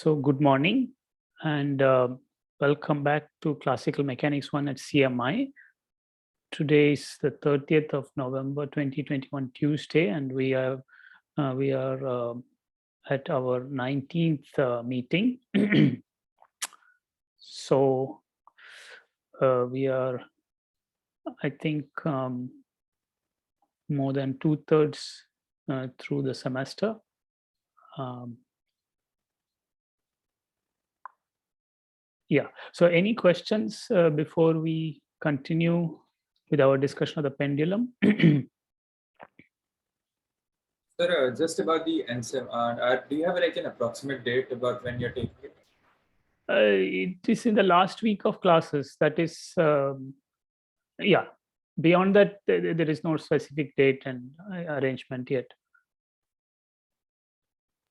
So good morning and welcome back to Classical Mechanics 1 at CMI. Today is the 30th of November 2021 Tuesday, and we are at our 19th meeting. So we are, I think, more than 2/3 through the semester. Yeah. So any questions before we continue with our discussion of the pendulum? Sir, just about the NSIM, do you have like an approximate date about when you're taking it? It is in the last week of classes. That is, yeah. Beyond that, there is no specific date and arrangement yet.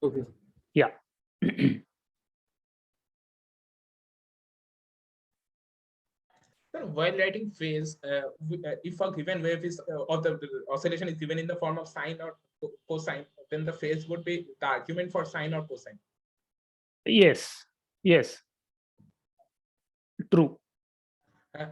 Okay. Yeah. While writing phase, if a given wave is or the oscillation is given in the form of sine or cosine, then the phase would be the argument for sine or cosine. Yes. Yes. True.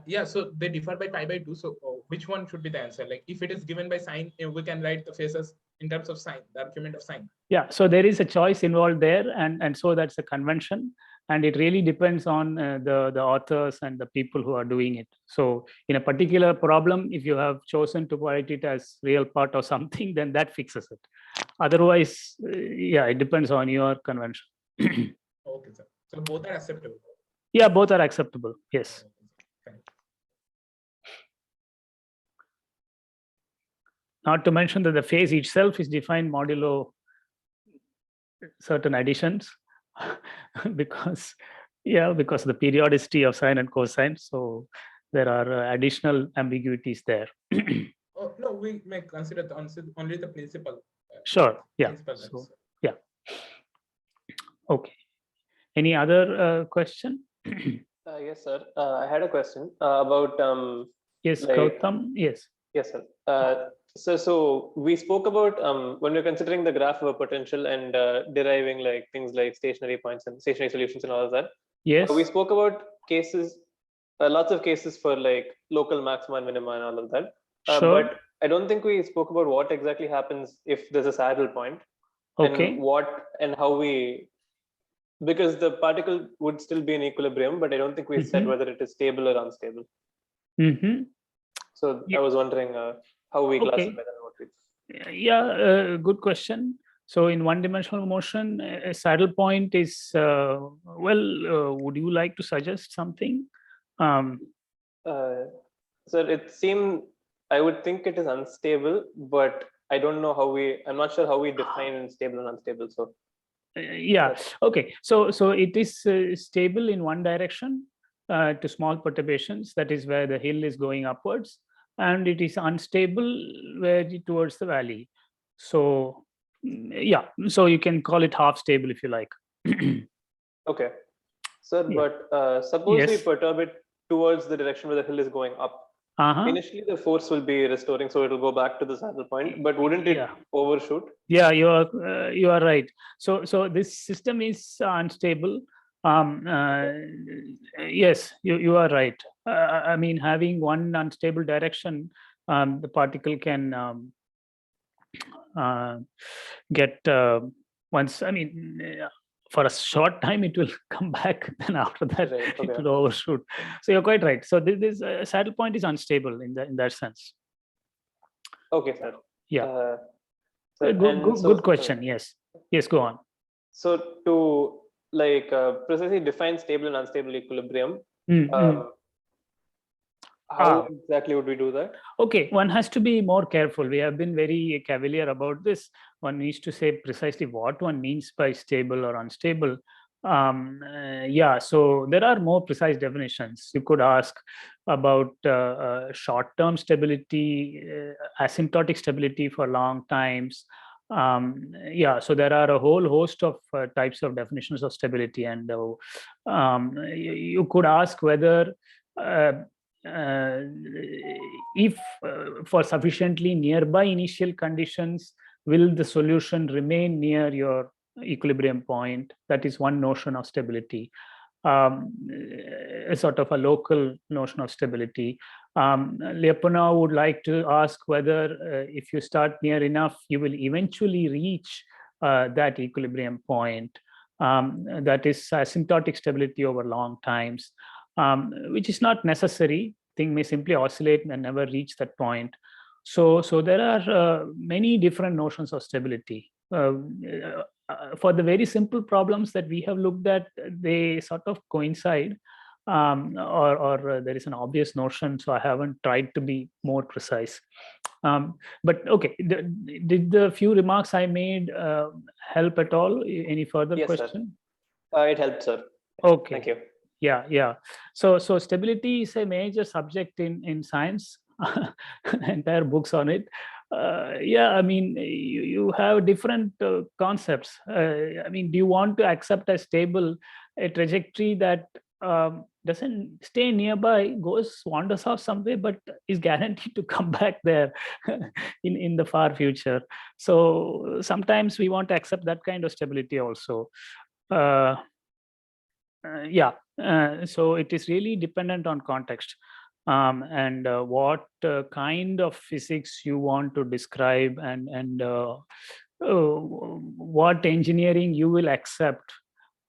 Yeah, so they differ by pi by 2. So which one should be the answer? Like if it is given by sine, we can write the phases in terms of sine, the argument of sine. Yeah. So there is a choice involved there, and so that's a convention, and it really depends on the authors and the people who are doing it. So in a particular problem, if you have chosen to write it as real part or something, then that fixes it. Otherwise, yeah, it depends on your convention. Okay, sir. So both are acceptable. Yeah, both are acceptable. Yes. Not to mention that the phase itself is defined modulo certain additions because of the periodicity of sine and cosine. So there are additional ambiguities there. Oh, no, we may consider only the principal. Sure. Yeah. So, yeah. Okay. Any other question? Yes, sir. I had a question about yes, like, Gautam. Yes. Yes, sir. So we spoke about when we're considering the graph of a potential and deriving like things like stationary points and stationary solutions and all of that. Yes. We spoke about cases, lots of cases for like local maxima and minima and all of that. Sure. But I don't think we spoke about what exactly happens if there's a saddle point. Okay. And what and how we, because the particle would still be in equilibrium, but I don't think we said whether it is stable or unstable. So I was wondering how we classify that. Yeah, good question. So in one-dimensional motion, a saddle point is, would you like to suggest something? Sir, it seemed, I would think it is unstable, but I don't know how I'm not sure how we define stable and unstable. So yeah, okay. So it is stable in one direction to small perturbations. That is where the hill is going upwards, and it is unstable towards the valley. So yeah, so you can call it half stable if you like. Okay, sir, yeah. But suppose yes. we perturb it towards the direction where the hill is going up. Initially the force will be restoring, so it will go back to the saddle point, but wouldn't it overshoot? Yeah, you are right. So this system is unstable. Yes, you are right. I mean, having one unstable direction, the particle can get once. I mean, for a short time it will come back, then after that it will overshoot. So you're quite right. So this saddle point is unstable in that sense. Okay, sir. Yeah. Good question. Yes, go on. So to like precisely define stable and unstable equilibrium, how exactly would we do that? Okay, one has to be more careful. We have been very cavalier about this. One needs to say precisely what one means by stable or unstable. Yeah, so there are more precise definitions. You could ask about short-term stability, asymptotic stability for long times. Yeah, so there are a whole host of types of definitions of stability, and you could ask whether if for sufficiently nearby initial conditions, will the solution remain near your equilibrium point. That is one notion of stability, a sort of a local notion of stability. Lyapunov would like to ask whether if you start near enough, you will eventually reach that equilibrium point. That is asymptotic stability over long times, which is not necessary. Thing may simply oscillate and never reach that point. So there are many different notions of stability. For the very simple problems that we have looked at, they sort of coincide, or there is an obvious notion. So I haven't tried to be more precise. But okay, did the few remarks I made help at all? Any further Yes, question? Sir. It helped, sir. Okay. Thank you. Yeah. So stability is a major subject in science. Entire books on it. Yeah, I mean, you have different concepts. I mean, do you want to accept as stable a trajectory that doesn't stay nearby, wanders off somewhere, but is guaranteed to come back there in the far future? So sometimes we want to accept that kind of stability also. So it is really dependent on context, and what kind of physics you want to describe, and what engineering you will accept.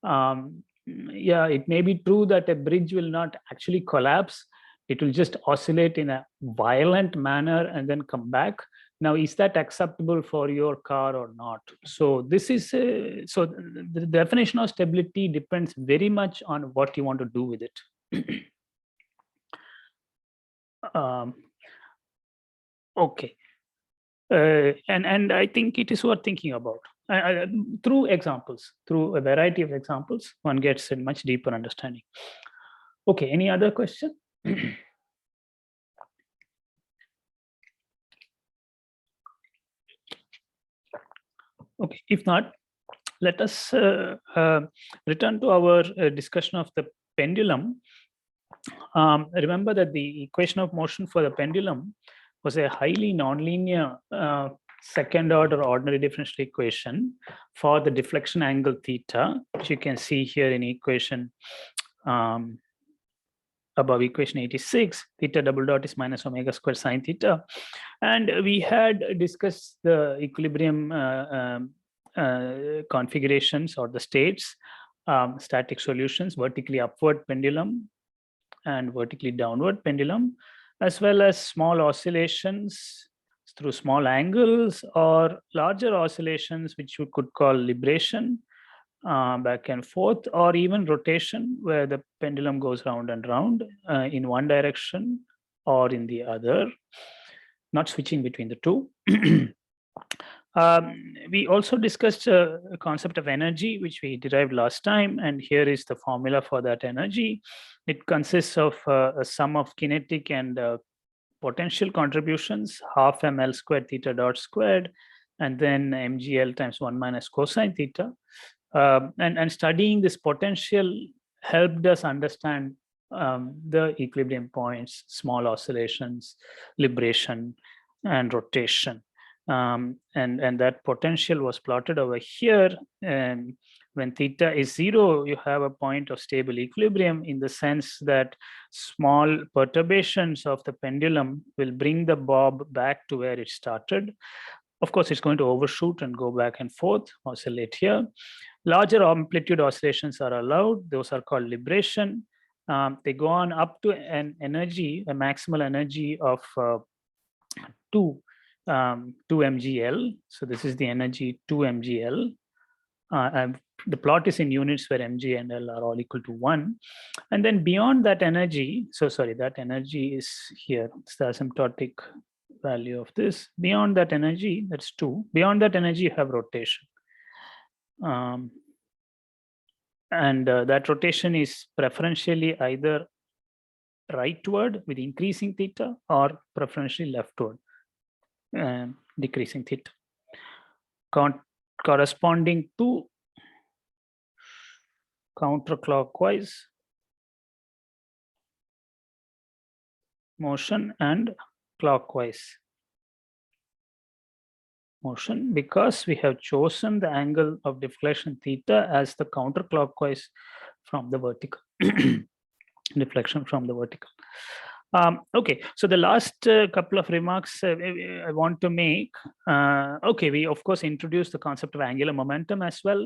Yeah, it may be true that a bridge will not actually collapse. It will just oscillate in a violent manner and then come back. Now, is that acceptable for your car or not? So this is so the definition of stability depends very much on what you want to do with it. Okay, and I think it is worth thinking about through examples, through a variety of examples, one gets a much deeper understanding. Okay, any other question? Okay, if not, let us return to our discussion of the pendulum. Remember that the equation of motion for the pendulum was a highly nonlinear second order ordinary differential equation for the deflection angle theta, which you can see here in equation above equation 86. Theta double dot is minus omega squared sine theta. And we had discussed the equilibrium configurations or the states, static solutions, vertically upward pendulum and vertically downward pendulum, as well as small oscillations through small angles or larger oscillations, which you could call libration, back and forth, or even rotation, where the pendulum goes round and round in one direction or in the other, not switching between the two. We also discussed a concept of energy, which we derived last time, and here is the formula for that energy. It consists of a sum of kinetic and potential contributions, half ml squared theta dot squared, and then mgl times 1 minus cosine theta. And studying this potential helped us understand the equilibrium points, small oscillations, libration, and rotation. And that potential was plotted over here. And when theta is 0, you have a point of stable equilibrium, in the sense that small perturbations of the pendulum will bring the bob back to where it started. Of course, it's going to overshoot and go back and forth, oscillate here. Larger amplitude oscillations are allowed. Those are called libration. They go on up to an energy, a maximal energy of 2 mgl. So this is the energy 2 mgl. The plot is in units where mg and l are all equal to 1. And then beyond that energy, so sorry, that energy is here. It's the asymptotic value of this. Beyond that energy, that's 2. Beyond that energy, you have rotation. And that rotation is preferentially either rightward with increasing theta, or preferentially leftward, decreasing theta, corresponding to counterclockwise motion and clockwise motion because we have chosen the angle of deflection theta as the counterclockwise from the vertical. Deflection from the vertical. Okay, so the last couple of remarks I want to make. Okay, we of course introduced the concept of angular momentum as well,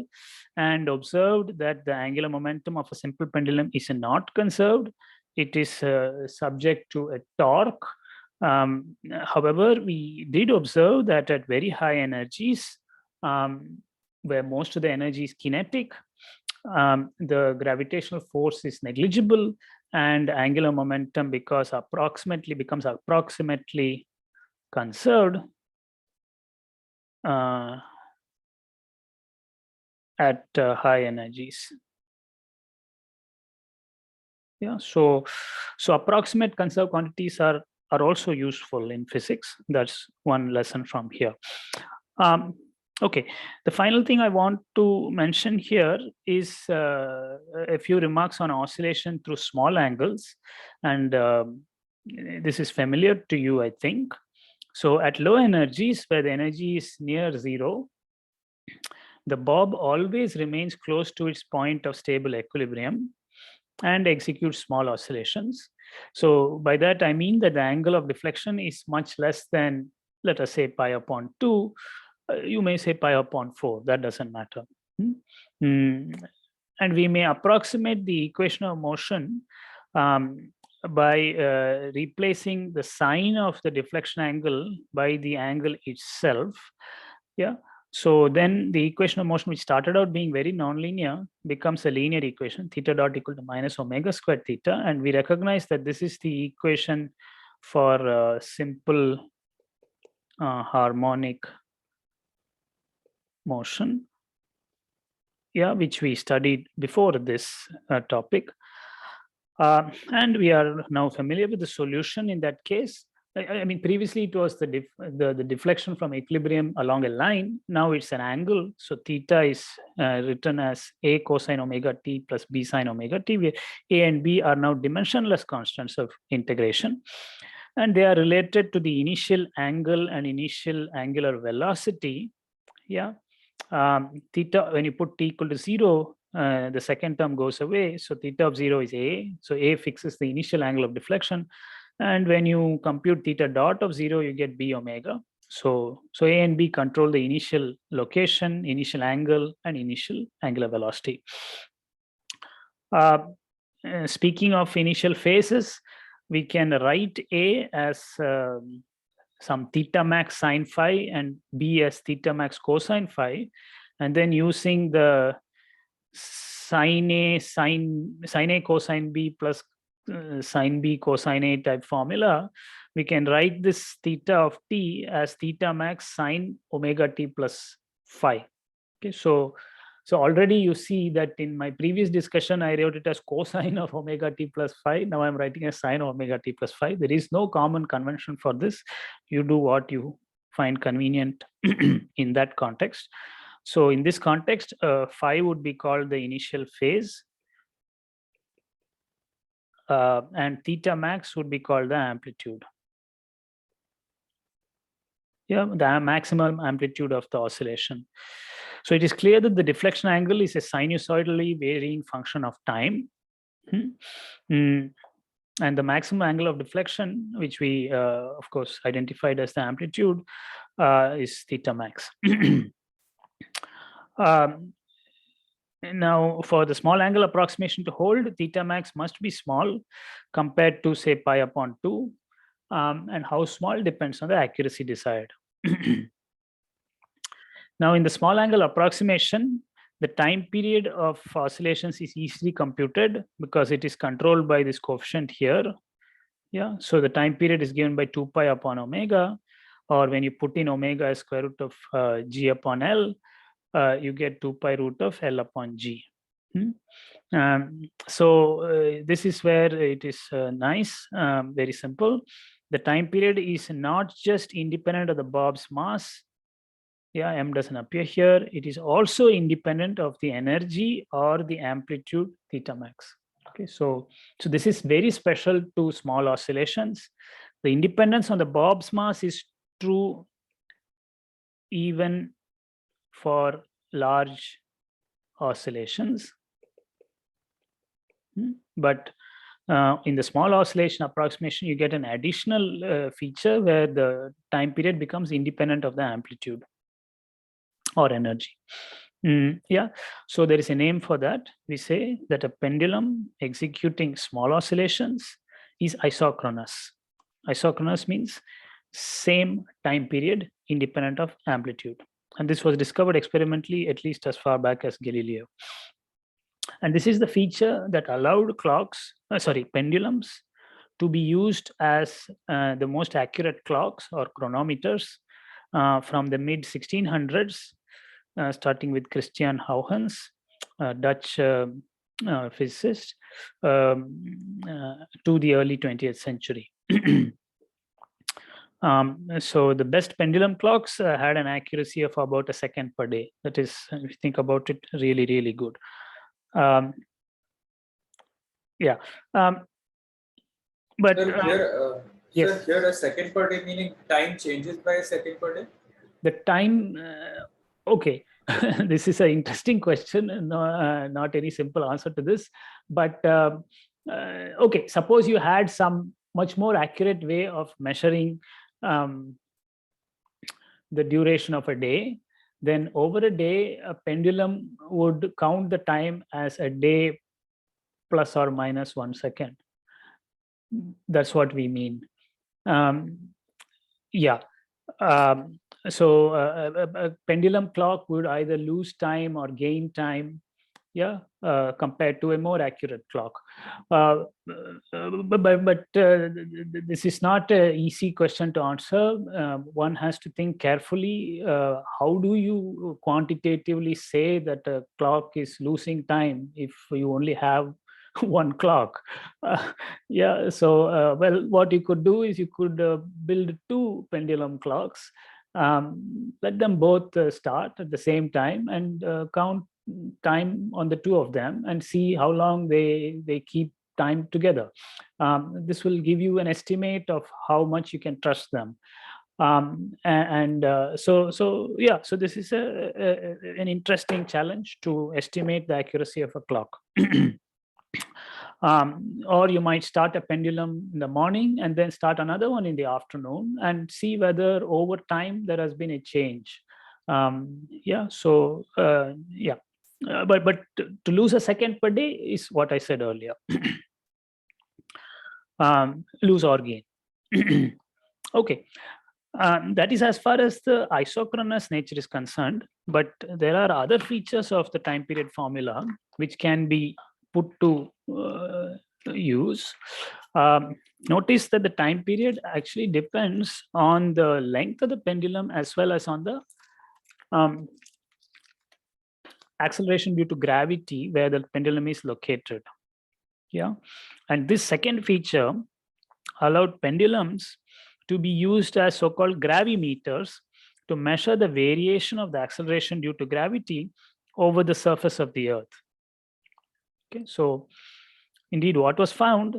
and observed that the angular momentum of a simple pendulum is not conserved. It is subject to a torque. However, we did observe that at very high energies, where most of the energy is kinetic, the gravitational force is negligible, and angular momentum becomes approximately conserved at high energies. Yeah, so approximate conserved quantities are also useful in physics. That's one lesson from here. Okay, the final thing I want to mention here is a few remarks on oscillation through small angles, and this is familiar to you, I think. So at low energies, where the energy is near zero, the bob always remains close to its point of stable equilibrium and executes small oscillations. So by that, I mean that the angle of deflection is much less than, let us say, pi upon 2. You may say pi upon 4, that doesn't matter. And we may approximate the equation of motion by replacing the sign of the deflection angle by the angle itself. Yeah. So then the equation of motion, which started out being very nonlinear, becomes a linear equation, theta dot equal to minus omega squared theta. And we recognize that this is the equation for simple harmonic motion, yeah, which we studied before this topic. And we are now familiar with the solution in that case. I mean, previously it was the deflection from equilibrium along a line. Now it's an angle. So theta is written as A cosine omega t plus B sine omega t, where A and B are now dimensionless constants of integration. And they are related to the initial angle and initial angular velocity. Yeah. Theta, when you put t equal to 0, the second term goes away. So theta of 0 is A. So A fixes the initial angle of deflection. And when you compute theta dot of 0, you get B omega. So A and B control the initial location, initial angle, and initial angular velocity. Speaking of initial phases, we can write A as some theta max sine phi and B as theta max cosine phi. And then using the sine A cosine B plus sine B cosine A type formula, we can write this theta of t as theta max sine omega t plus phi. Okay, so already you see that in my previous discussion, I wrote it as cosine of omega t plus phi. Now I'm writing as sine omega t plus phi. There is no common convention for this. You do what you find convenient in that context. So in this context, phi would be called the initial phase. And theta max would be called the amplitude. Yeah, the maximum amplitude of the oscillation. So it is clear that the deflection angle is a sinusoidally varying function of time. And the maximum angle of deflection, which we, of course, identified as the amplitude, is theta max. Now, for the small angle approximation to hold, theta max must be small compared to, say, pi upon 2. And how small depends on the accuracy desired. Now, in the small angle approximation, the time period of oscillations is easily computed because it is controlled by this coefficient here. Yeah, so the time period is given by 2 pi upon omega, or when you put in omega as square root of g upon L, you get 2 pi root of L upon G. So this is where it is nice, very simple. The time period is not just independent of the bob's mass. Yeah, m doesn't appear here. It is also independent of the energy or the amplitude theta max. Okay, so this is very special to small oscillations. The independence on the bob's mass is true even for large oscillations. But in the small oscillation approximation, you get an additional feature where the time period becomes independent of the amplitude or energy. Yeah, so there is a name for that. We say that a pendulum executing small oscillations is isochronous. Isochronous means same time period independent of amplitude. And this was discovered experimentally at least as far back as Galileo. And this is the feature that allowed pendulums to be used as the most accurate clocks or chronometers from the mid 1600s, starting with Christian Huygens, Dutch physicist, to the early 20th century. So the best pendulum clocks had an accuracy of about a second per day. That is, if you think about it, really, really good. Yeah. But yes. Here a second per day meaning time changes by a second per day? The time, okay. This is an interesting question, not any simple answer to this. But okay, suppose you had some much more accurate way of measuring the duration of a day, then over a day, a pendulum would count the time as a day plus or minus 1 second. That's what we mean. Yeah. So a pendulum clock would either lose time or gain time, yeah, compared to a more accurate clock. But this is not an easy question to answer. One has to think carefully. How do you quantitatively say that a clock is losing time if you only have one clock? Yeah, so well, what you could do is you could build two pendulum clocks, let them both start at the same time and count time on the two of them and see how long they keep time together. This will give you an estimate of how much you can trust them. So yeah, so this is an interesting challenge to estimate the accuracy of a clock. Or you might start a pendulum in the morning and then start another one in the afternoon and see whether over time there has been a change. Yeah, so yeah, but to lose a second per day is what I said earlier. Lose or gain. Okay. That is as far as the isochronous nature is concerned, but there are other features of the time period formula which can be put to use. Notice that the time period actually depends on the length of the pendulum as well as on the acceleration due to gravity where the pendulum is located. Yeah, and this second feature allowed pendulums to be used as so-called gravimeters to measure the variation of the acceleration due to gravity over the surface of the Earth. Okay, so indeed what was found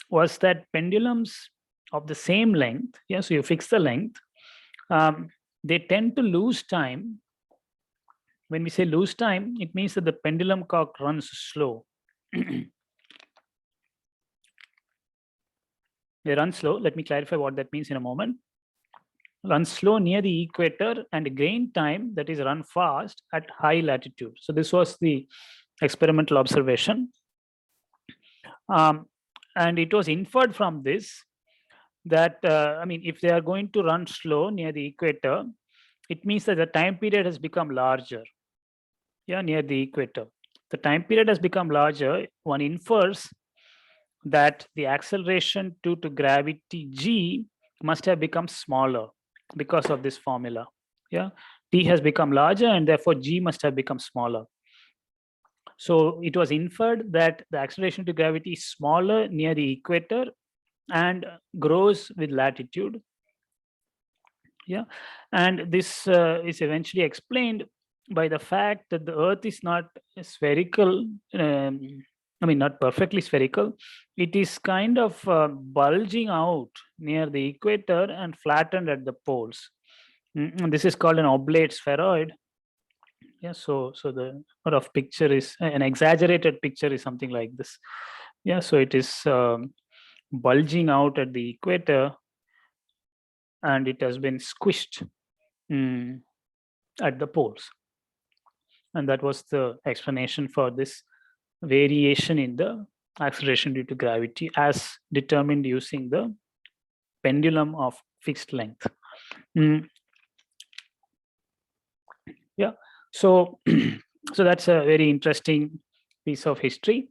was that pendulums of the same length, yeah, so you fix the length, they tend to lose time. When we say lose time, it means that the pendulum clock runs slow. They run slow. Let me clarify what that means in a moment. Run slow near the equator and gain time, that is run fast at high latitude. So this was the experimental observation. And it was inferred from this that, I mean, if they are going to run slow near the equator, it means that the time period has become larger. Yeah, near the equator. The time period has become larger. One infers that the acceleration due to gravity g must have become smaller because of this formula. Yeah, t has become larger and therefore g must have become smaller. So it was inferred that the acceleration to gravity is smaller near the equator and grows with latitude. Yeah, and this is eventually explained by the fact that the Earth is not spherical. I mean, not perfectly spherical. It is kind of bulging out near the equator and flattened at the poles. This is called an oblate spheroid. Yeah, so the sort of picture is an exaggerated picture is something like this. Yeah, so it is bulging out at the equator, and it has been squished at the poles. And that was the explanation for this variation in the acceleration due to gravity as determined using the pendulum of fixed length. Yeah, so so that's a very interesting piece of history.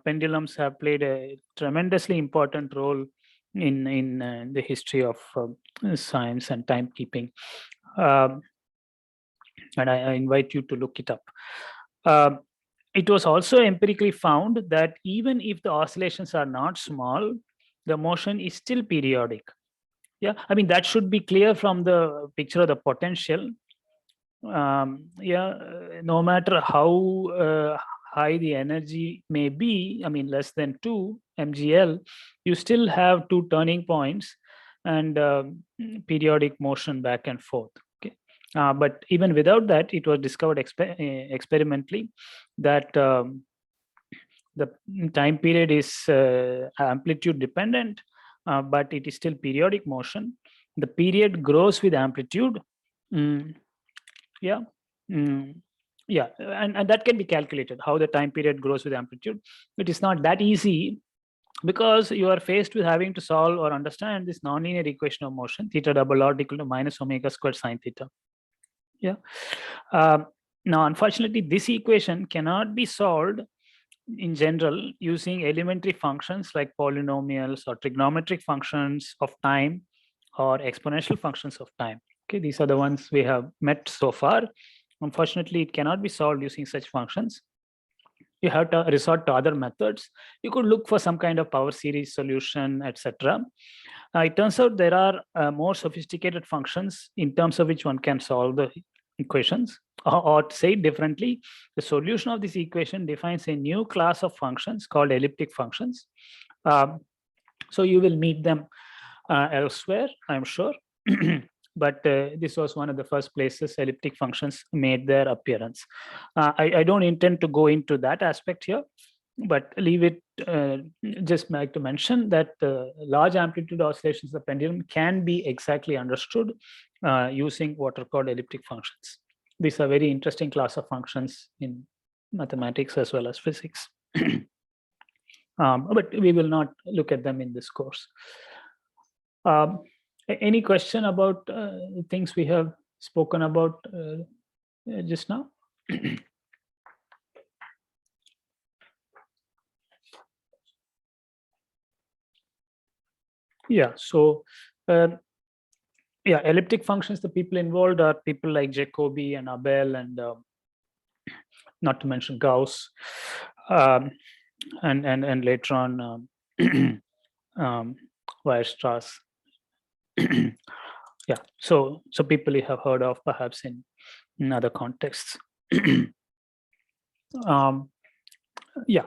Pendulums have played a tremendously important role in the history of science and timekeeping. And I invite you to look it up. It was also empirically found that even if the oscillations are not small, the motion is still periodic. Yeah, I mean, that should be clear from the picture of the potential. No matter how high the energy may be, I mean, less than 2 mgl, you still have 2 turning points and periodic motion back and forth. Okay, but even without that, it was discovered experimentally that the time period is amplitude dependent, but it is still periodic motion. The period grows with amplitude. Yeah, and that can be calculated, how the time period grows with amplitude. It is not that easy, because you are faced with having to solve or understand this nonlinear equation of motion, theta double naught equal to minus omega squared sine theta. Yeah. Now, unfortunately, this equation cannot be solved in general using elementary functions like polynomials or trigonometric functions of time or exponential functions of time. Okay, these are the ones we have met so far. Unfortunately, it cannot be solved using such functions. You have to resort to other methods. You could look for some kind of power series solution, etc. It turns out there are more sophisticated functions in terms of which one can solve the equations. Or to say it differently, the solution of this equation defines a new class of functions called elliptic functions. So you will meet them elsewhere, I'm sure. But this was one of the first places elliptic functions made their appearance. I don't intend to go into that aspect here, but leave it, just like to mention that large amplitude oscillations of the pendulum can be exactly understood using what are called elliptic functions. These are very interesting class of functions in mathematics as well as physics. But we will not look at them in this course. Any question about things we have spoken about just now? Yeah, so yeah, elliptic functions, the people involved are people like Jacobi and Abel, and not to mention Gauss, and later on Weierstrass. Yeah, so people you have heard of perhaps in other contexts. Yeah,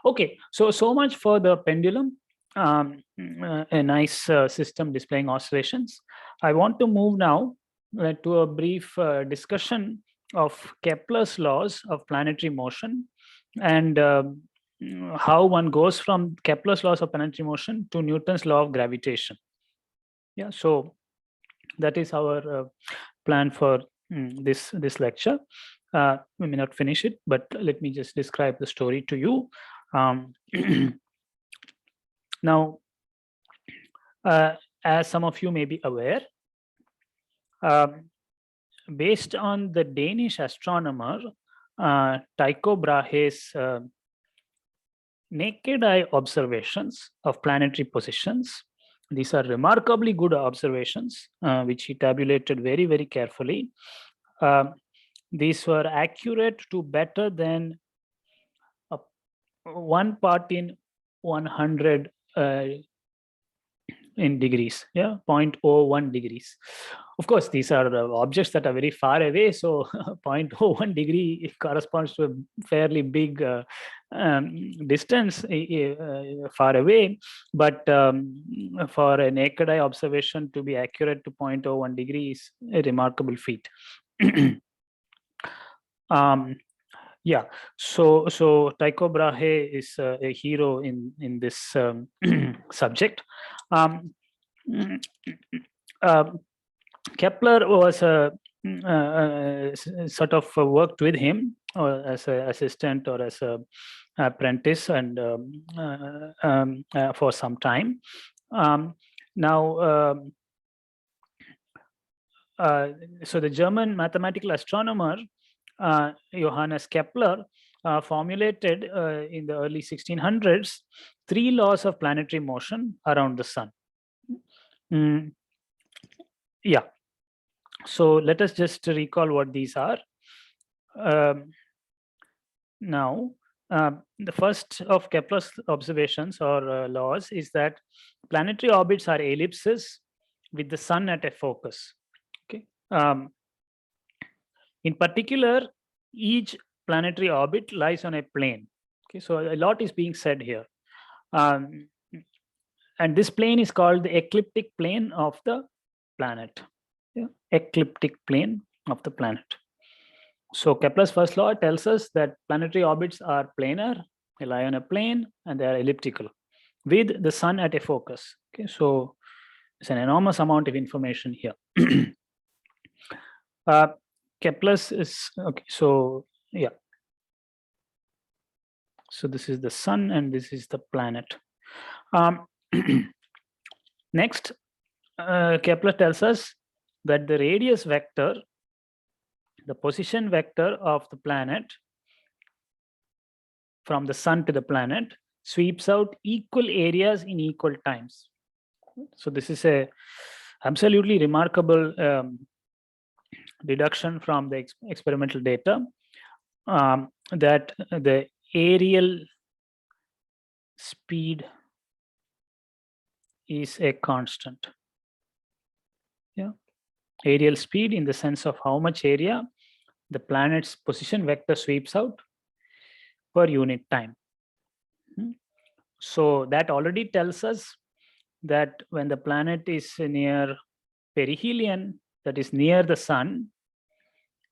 okay, so much for the pendulum. A nice system displaying oscillations. I want to move now to a brief discussion of Kepler's laws of planetary motion, and how one goes from Kepler's laws of planetary motion to Newton's law of gravitation. Yeah, so that is our plan for this lecture. We may not finish it, but let me just describe the story to you. Now, as some of you may be aware, based on the Danish astronomer Tycho Brahe's naked eye observations of planetary positions, these are remarkably good observations, which he tabulated very, very carefully. These were accurate to better than 1 part in 100 in degrees, 0.01 degrees. Of course, these are objects that are very far away, so 0.01 degree corresponds to a fairly big distance far away, but for a naked eye observation to be accurate to 0.01 degrees is a remarkable feat. So Tycho Brahe is a hero in this subject. Kepler was sort of worked with him as an assistant or as a apprentice and for some time. So the German mathematical astronomer Johannes Kepler formulated in the early 1600s 3 laws of planetary motion around the sun. So let us just recall what these are. The first of Kepler's observations or laws is that planetary orbits are ellipses with the sun at a focus. Okay. In particular, each planetary orbit lies on a plane. Okay, so a lot is being said here. And this plane is called the ecliptic plane of the planet. Ecliptic plane of the planet. So Kepler's first law tells us that planetary orbits are planar, they lie on a plane, and they are elliptical with the sun at a focus. Okay, so it's an enormous amount of information here. Kepler's is okay. So so this is the sun and this is the planet. Next, Kepler tells us that the radius vector, the position vector of the planet from the sun to the planet, sweeps out equal areas in equal times. So this is a absolutely remarkable deduction from the experimental data, that the aerial speed is a constant. Aerial speed in the sense of how much area the planet's position vector sweeps out per unit time. So that already tells us that when the planet is near perihelion, that is near the sun,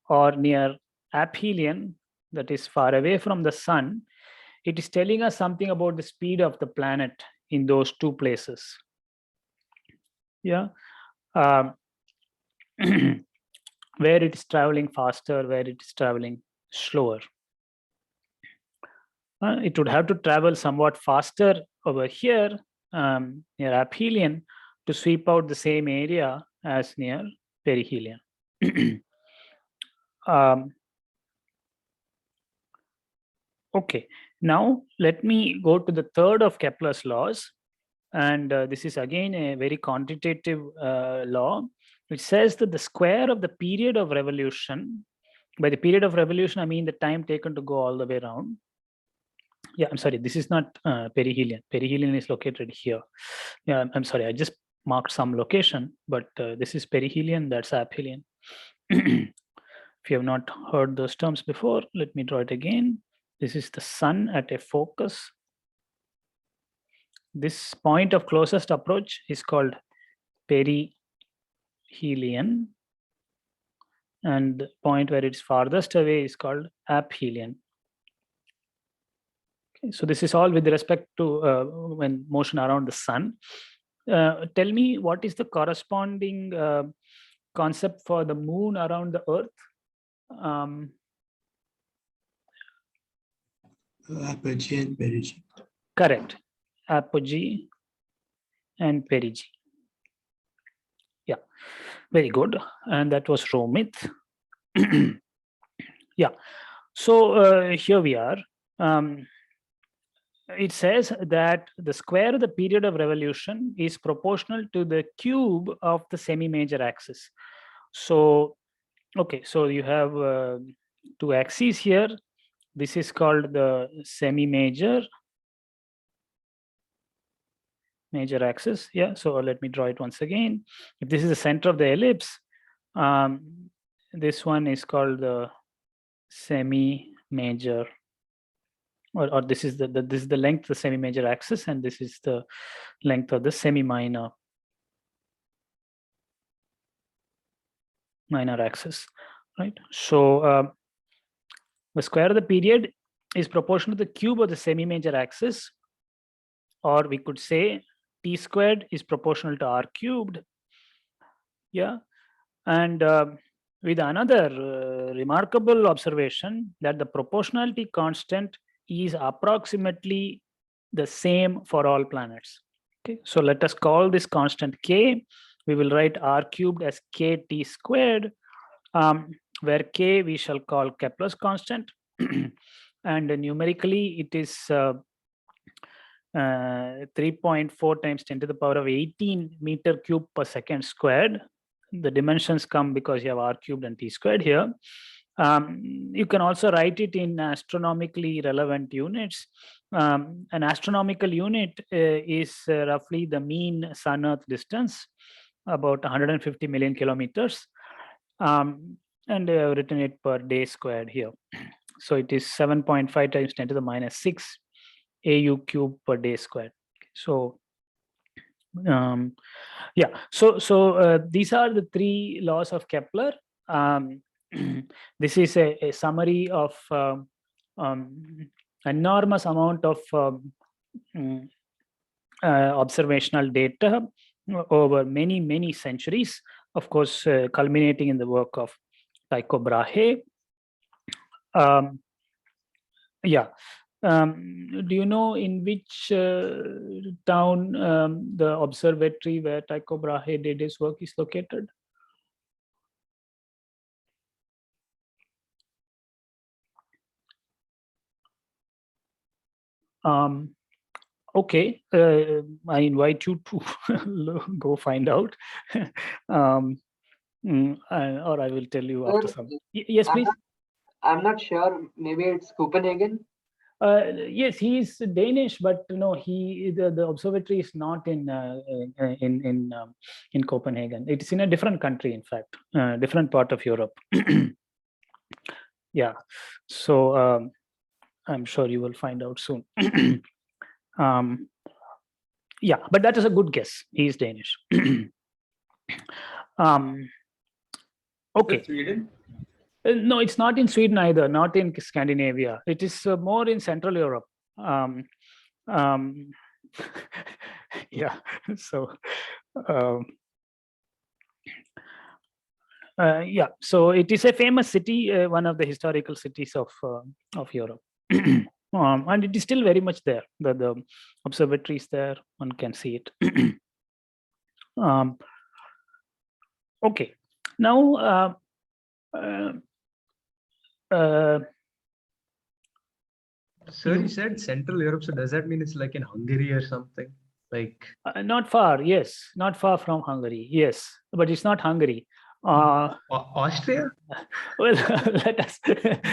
or near aphelion, that is far away from the sun, it is telling us something about the speed of the planet in those two places. Where it is traveling faster, where it is traveling slower. It would have to travel somewhat faster over here near aphelion to sweep out the same area as near perihelion. Okay, now let me go to the third of Kepler's laws, and this is again a very quantitative law, which says that the square of the period of revolution, by the period of revolution I mean the time taken to go all the way around. I'm sorry, this is not perihelion. Perihelion is located here. I'm sorry, I just marked some location, but this is perihelion, that's aphelion. If you have not heard those terms before, let me draw it again. This is the sun at a focus. This point of closest approach is called perihelion, and the point where it's farthest away is called aphelion. Okay, so this is all with respect to when motion around the sun. Tell me, what is the corresponding concept for the moon around the earth? Apogee and perigee. Correct. Apogee and perigee. Very good. And that was Romith. So here we are. It says that the square of the period of revolution is proportional to the cube of the semi-major axis. So, okay, so you have two axes here. This is called the semi-major, major axis. Yeah, so let me draw it once again. If this is the center of the ellipse, this one is called the semi-major, or this is the length of the semi-major axis, and this is the length of the semi-minor axis, right? So the square of the period is proportional to the cube of the semi-major axis, or we could say t squared is proportional to r cubed. Yeah, and with another remarkable observation that the proportionality constant is approximately the same for all planets. Okay, so let us call this constant k. We will write r cubed as kt squared, where k we shall call Kepler's constant, and numerically it is 3.4 times 10 to the power of 18 meter cube per second squared. The dimensions come because you have r cubed and t squared here. You can also write it in astronomically relevant units. An astronomical unit is roughly the mean Sun-Earth distance, about 150 million kilometers. And I have written it per day squared here. So it is 7.5 times 10 to the minus 6 AU cube per day squared. So yeah, so these are the three laws of Kepler. This is a summary of enormous amount of observational data over many centuries, of course, culminating in the work of Tycho Brahe. Yeah. Do you know in which town the observatory where Tycho Brahe did his work is located? Okay, I invite you to go find out, or I will tell you after some. Yes, please. I'm not sure. Maybe it's Copenhagen. Yes, he is Danish, but no, the observatory is not in Copenhagen. It's in a different country, in fact, different part of Europe. Yeah, so I'm sure you will find out soon. Yeah, but that is a good guess. He is Danish. Okay. Sweden? No, it's not in Sweden either, not in Scandinavia. It is more in Central Europe. Yeah, so yeah, so it is a famous city, one of the historical cities of Europe. And it is still very much there. The observatory is there, one can see it. Okay, now Sir, you said Central Europe, so does that mean it's like in Hungary or something? Like not far, yes, not far from Hungary, yes, but it's not Hungary. Austria? Well, let us.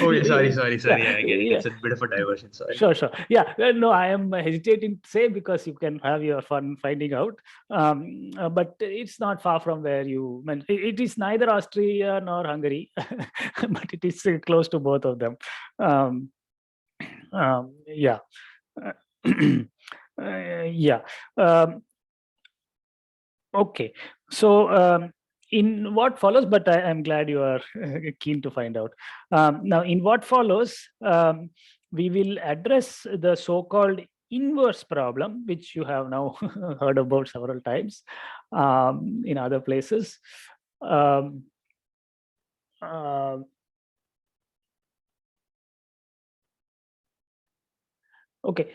Oh, yeah, sorry. Yeah, I get it. Yeah. It's a bit of a diversion. Sorry. Sure. Yeah, no, I am hesitating to say because you can have your fun finding out. But it's not far from where you meant. It is neither Austria nor Hungary, but it is close to both of them. Yeah. Yeah. Okay. So in what follows, but I am glad you are keen to find out. Now, in what follows, we will address the so-called inverse problem, which you have now heard about several times in other places. Okay.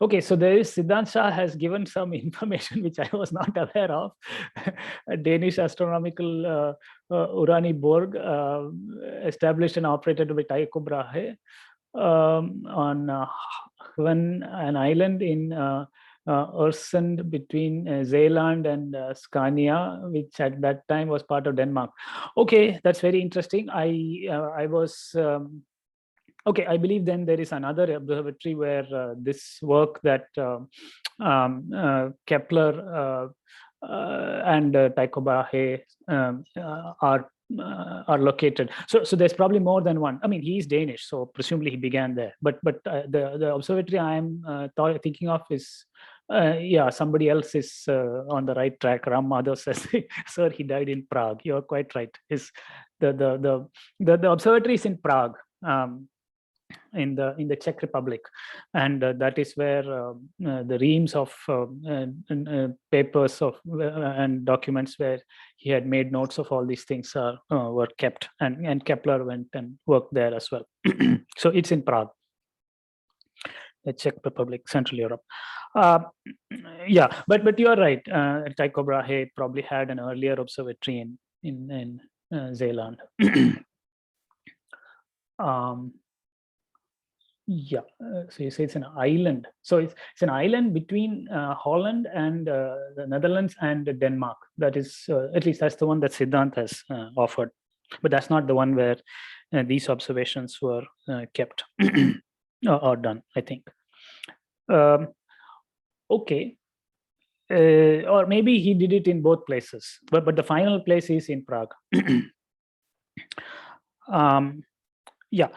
Okay, so there is Siddhant Shah has given some information which I was not aware of. A Danish astronomical Urani Borg established and operated by Tycho Brahe on an island in Øresund between Zealand and Scania, which at that time was part of Denmark. Okay, that's very interesting. I was Okay, I believe then there is another observatory where this work that Kepler and Tycho Brahe are located. So there's probably more than one. I mean, he's Danish, so presumably he began there. But the observatory I'm thinking of is yeah, somebody else is on the right track. Ram Madhav says, "Sir, he died in Prague." You're quite right. Is the observatory is in Prague. In the Czech Republic, and that is where the reams of papers of and documents where he had made notes of all these things were kept, and Kepler went and worked there as well. So it's in Prague, the Czech Republic, Central Europe. Yeah, but you are right. Tycho Brahe probably had an earlier observatory in Zeeland. Yeah, so you say it's an island. So it's an island between Holland and the Netherlands and Denmark. That is, at least that's the one that Siddhant has offered. But that's not the one where these observations were kept or done, I think. Okay. Or maybe he did it in both places, but the final place is in Prague. Yeah,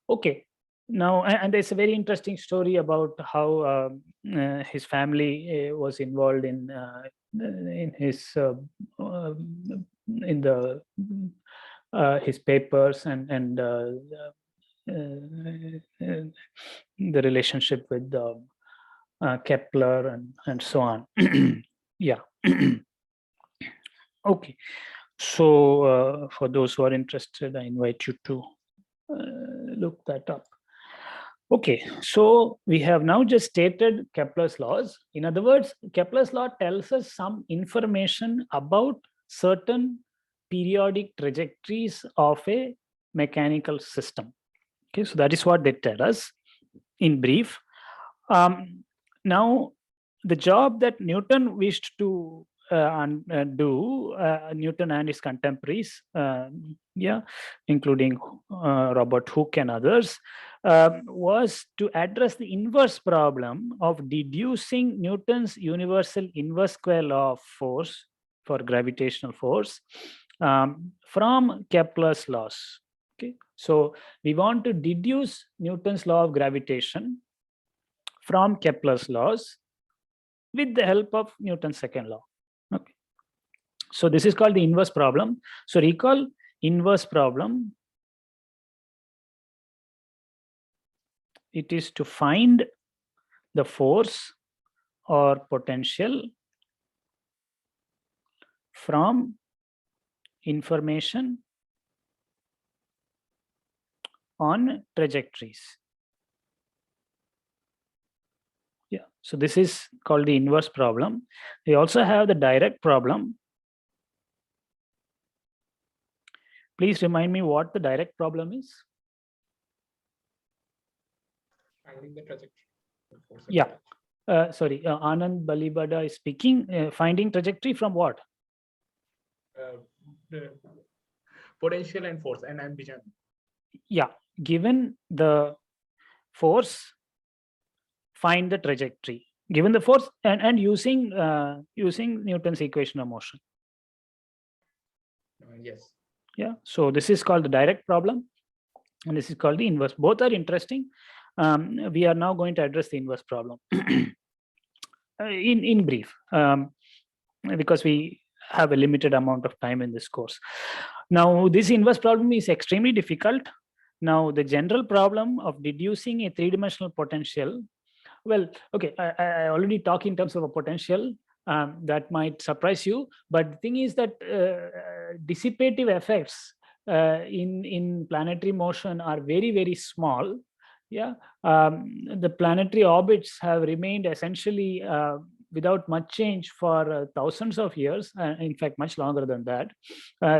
okay. Now, and there's a very interesting story about how his family was involved in his in the his papers and the relationship with Kepler and so on. Yeah. Okay. So for those who are interested, I invite you to look that up. Okay, so we have now just stated Kepler's laws. In other words, Kepler's law tells us some information about certain periodic trajectories of a mechanical system. Okay, so that is what they tell us in brief. Now, the job that Newton wished to do, Newton and his contemporaries, yeah, including Robert Hooke and others, was to address the inverse problem of deducing Newton's universal inverse square law of force for gravitational force from Kepler's laws. Okay, so we want to deduce Newton's law of gravitation from Kepler's laws with the help of Newton's second law. Okay, so this is called the inverse problem. So recall, inverse problem, it is to find the force or potential from information on trajectories. Yeah, so this is called the inverse problem. We also have the direct problem. Please remind me what the direct problem is. Finding the trajectory. Yeah. Sorry, Anand Balibada is speaking. Finding trajectory from what? The potential and force and ambition. Yeah, given the force, find the trajectory. Given the force and using Newton's equation of motion. Yes. Yeah, so this is called the direct problem, and this is called the inverse. Both are interesting. We are now going to address the inverse problem in brief, because we have a limited amount of time in this course. Now, this inverse problem is extremely difficult. Now, the general problem of deducing a three-dimensional potential, well, okay, I already talked in terms of a potential. That might surprise you, but the thing is that dissipative effects in planetary motion are very, very small. Yeah, the planetary orbits have remained essentially without much change for thousands of years, in fact, much longer than that.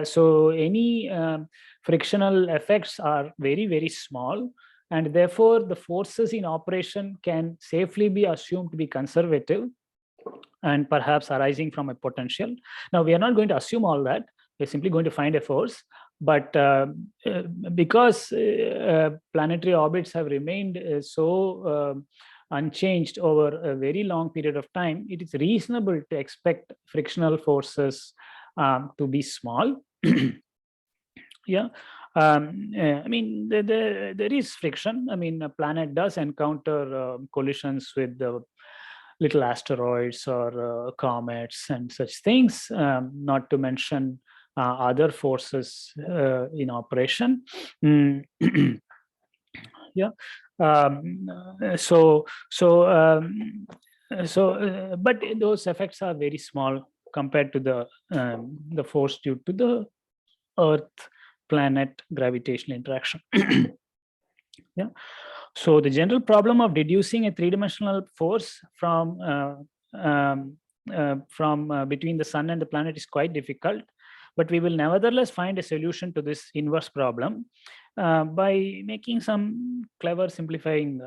So any frictional effects are very, very small, and therefore the forces in operation can safely be assumed to be conservative and perhaps arising from a potential. Now, we are not going to assume all that. We're simply going to find a force. But because planetary orbits have remained so unchanged over a very long period of time, it is reasonable to expect frictional forces to be small. Yeah. I mean, there is friction. I mean, a planet does encounter collisions with the little asteroids or comets and such things, not to mention other forces in operation. Yeah. But those effects are very small compared to the force due to the Earth planet gravitational interaction. Yeah. So the general problem of deducing a three-dimensional force from between the sun and the planet is quite difficult, but we will nevertheless find a solution to this inverse problem by making some clever simplifying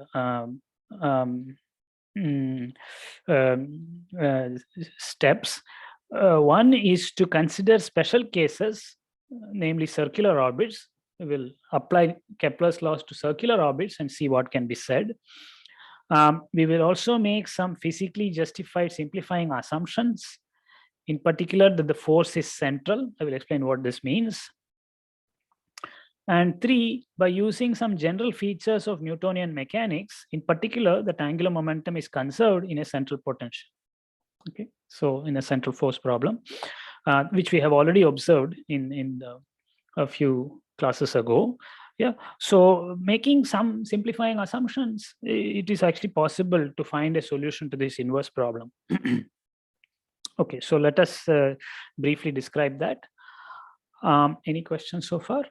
steps. One is to consider special cases, namely circular orbits. We will apply Kepler's laws to circular orbits and see what can be said. We will also make some physically justified simplifying assumptions, in particular that the force is central. I will explain what this means. And three, by using some general features of Newtonian mechanics, in particular, that angular momentum is conserved in a central potential. Okay, so in a central force problem, which we have already observed in a few classes ago. Yeah, so making some simplifying assumptions, it is actually possible to find a solution to this inverse problem. Okay, so let us briefly describe that. Any questions so far?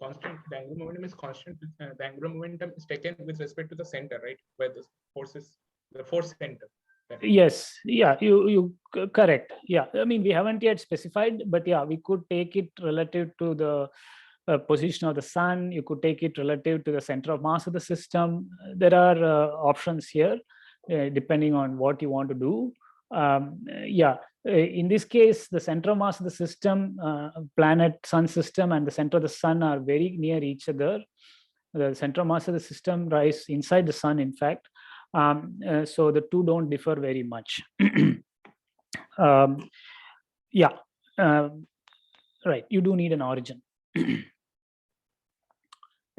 Constant, the angular momentum is constant. The angular momentum is taken with respect to the center, right? Where the force is, the force center. Yes, yeah, you correct. Yeah, I mean, we haven't yet specified, but yeah, we could take it relative to the position of the sun. You could take it relative to the center of mass of the system. There are options here, depending on what you want to do. Yeah, in this case, the center of mass of the system, planet sun system, and the center of the sun are very near each other. The center of mass of the system lies inside the sun, in fact. So the two don't differ very much. Yeah, right. You do need an origin.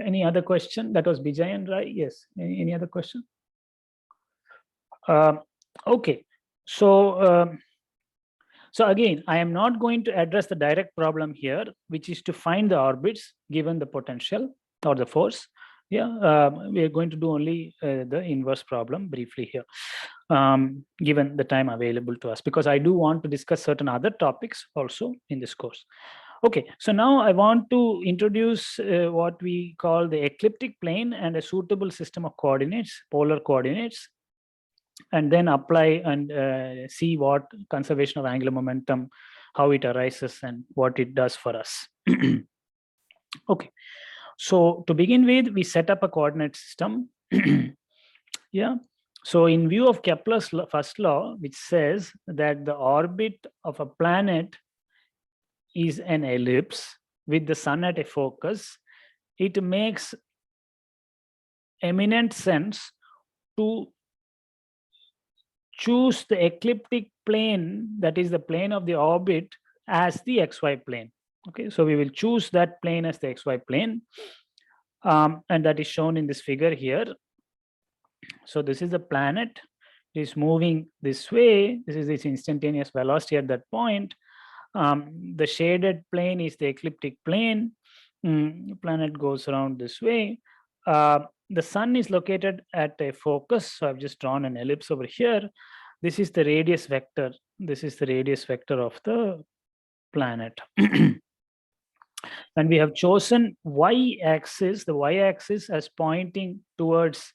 Any other question? That was Bijayan, right? Yes. Any other question? Okay. So, so again, I am not going to address the direct problem here, which is to find the orbits given the potential or the force. Yeah, we are going to do only the inverse problem briefly here, given the time available to us, because I do want to discuss certain other topics also in this course. Okay, so now I want to introduce what we call the ecliptic plane and a suitable system of coordinates, polar coordinates, and then apply and see what conservation of angular momentum, how it arises and what it does for us. Okay, so to begin with, we set up a coordinate system. Yeah, so in view of Kepler's first law, which says that the orbit of a planet is an ellipse with the sun at a focus, it makes eminent sense to choose the ecliptic plane, that is the plane of the orbit, as the XY plane. Okay, so we will choose that plane as the XY plane, and that is shown in this figure here. So this is the planet, it is moving this way. This is its instantaneous velocity at that point. The shaded plane is the ecliptic plane. The planet goes around this way. The sun is located at a focus. So I've just drawn an ellipse over here. This is the radius vector. This is the radius vector of the planet. And we have chosen y-axis, the y-axis as pointing towards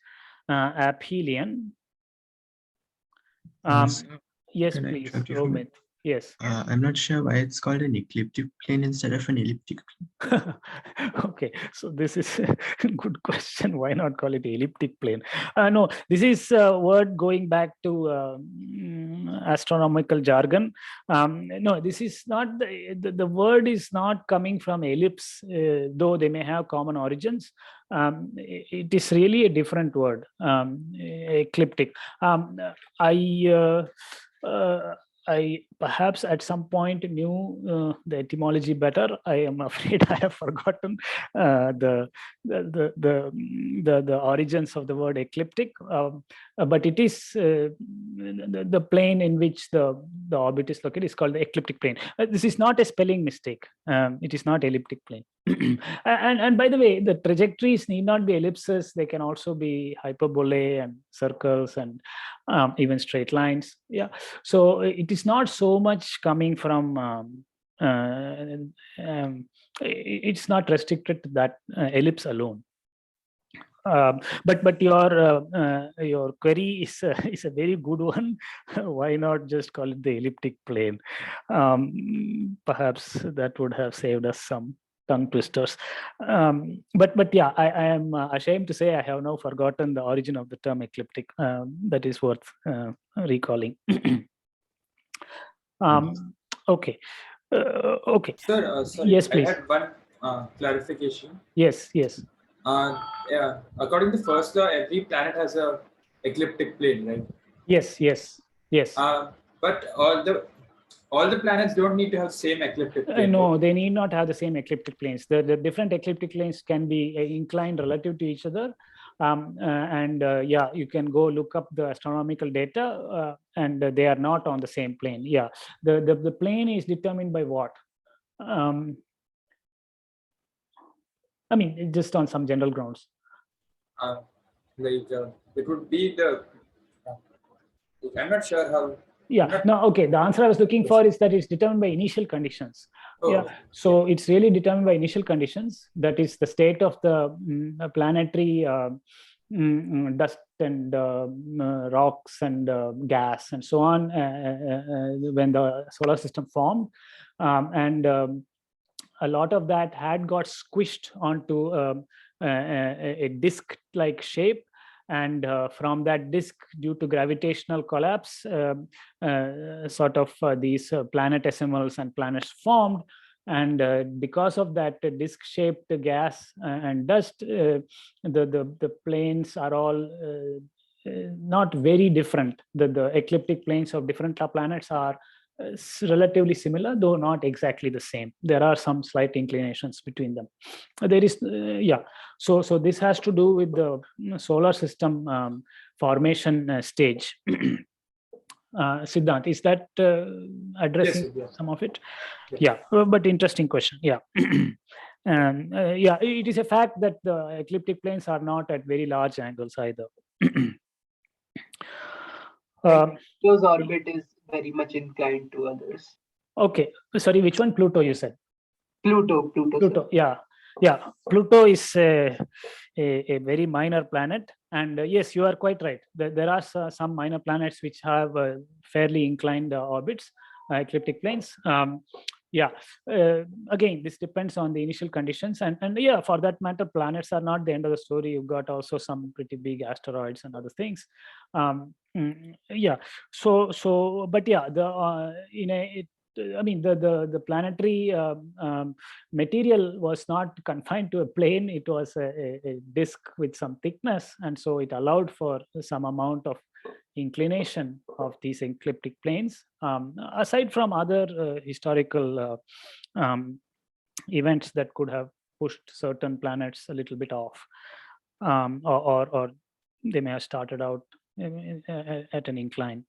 aphelion. Yes, Can I please, interrupt you? Romit. Yes. I'm not sure why it's called an ecliptic plane instead of an elliptic plane. Okay, so this is a good question. Why not call it elliptic plane? No, this is a word going back to astronomical jargon. No, this is not, the word is not coming from ellipse, though they may have common origins. It is really a different word, ecliptic. I perhaps at some point knew the etymology better. I am afraid I have forgotten the origins of the word ecliptic. But it is the plane in which the orbit is located is called the ecliptic plane. This is not a spelling mistake. It is not elliptic plane. And by the way, the trajectories need not be ellipses. They can also be hyperbolae and circles and even straight lines. Yeah. So it is not so much coming from it's not restricted to that ellipse alone. But your query is a very good one. Why not just call it the elliptic plane? Perhaps that would have saved us some tongue twisters. But yeah, I am ashamed to say I have now forgotten the origin of the term ecliptic. That is worth recalling. Okay. Okay. Sir, sorry, Yes, please. I had one clarification. Yes. Yeah, according to first law, every planet has a ecliptic plane, right? Yes. But all the planets don't need to have same ecliptic plane. No, right? they need not have the same ecliptic planes. The different ecliptic planes can be inclined relative to each other. Yeah, you can go look up the astronomical data and they are not on the same plane. Yeah, the plane is determined by what? I mean, just on some general grounds. It would be the. I'm not sure how. Yeah, no, okay. The answer I was looking for is that it's determined by initial conditions. Oh, yeah, so it's really determined by initial conditions. That is the state of the planetary dust and rocks and gas and so on when the solar system formed. A lot of that had got squished onto a disc-like shape. And from that disk, due to gravitational collapse, sort of these planetesimals and planets formed. And because of that disk-shaped gas and dust, the planes are all not very different. The ecliptic planes of different planets are relatively similar, though not exactly the same. There are some slight inclinations between them. There is, yeah. So this has to do with the solar system formation stage. Siddhant, is that addressing Yes. some of it? Yeah. Yeah, but interesting question. Yeah. And yeah, it is a fact that the ecliptic planes are not at very large angles either. Pluto's orbit is very much inclined to others. Okay, sorry, which one? Pluto, you said? Pluto. Yeah. Pluto is a very minor planet, and yes, you are quite right. There are some minor planets which have fairly inclined orbits, ecliptic planes. Yeah, again, this depends on the initial conditions, and yeah, for that matter, planets are not the end of the story. You've got also some pretty big asteroids and other things. Yeah, so but yeah, the planetary material was not confined to a plane. It was a disk with some thickness, and so it allowed for some amount of inclination of these ecliptic planes. Aside from other historical events that could have pushed certain planets a little bit off, or they may have started out at an incline.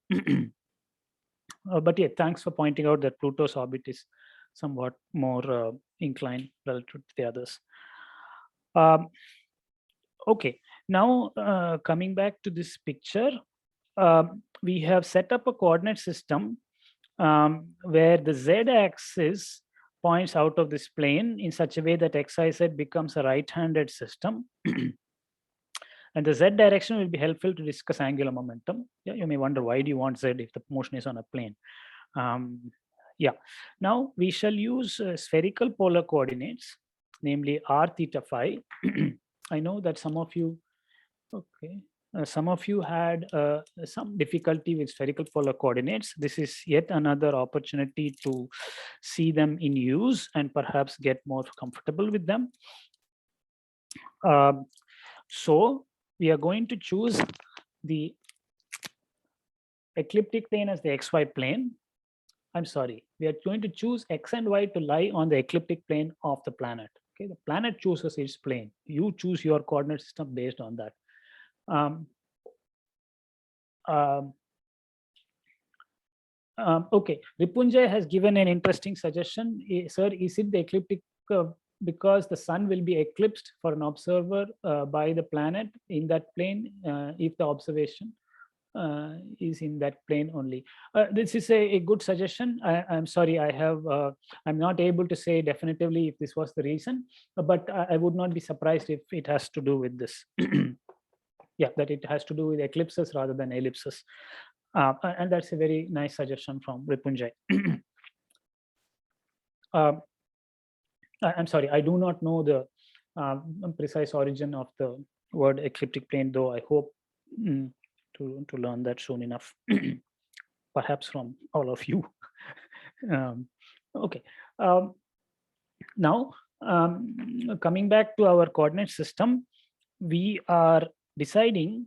But yeah, thanks for pointing out that Pluto's orbit is somewhat more inclined relative to the others. Okay, now coming back to this picture, we have set up a coordinate system where the z-axis points out of this plane in such a way that XYZ becomes a right-handed system. And the z direction will be helpful to discuss angular momentum. Yeah, you may wonder, why do you want z if the motion is on a plane? Yeah. Now we shall use spherical polar coordinates, namely r theta phi. I know that some of you, okay, some of you had some difficulty with spherical polar coordinates. This is yet another opportunity to see them in use and perhaps get more comfortable with them. So we are going to choose the ecliptic plane as the xy plane. I'm sorry, we are going to choose x and y to lie on the ecliptic plane of the planet. Okay, the planet chooses its plane. You choose your coordinate system based on that. Okay, Ripunjay has given an interesting suggestion. Sir, is it the ecliptic because the sun will be eclipsed for an observer by the planet in that plane if the observation is in that plane only. This is a good suggestion. I'm sorry, I'm not able to say definitively if this was the reason, but I would not be surprised if it has to do with this. Yeah, that it has to do with eclipses rather than ellipses. And that's a very nice suggestion from Ripunjay. I'm sorry, I do not know the precise origin of the word ecliptic plane, though I hope to learn that soon enough, perhaps from all of you. Okay. Now, coming back to our coordinate system, we are deciding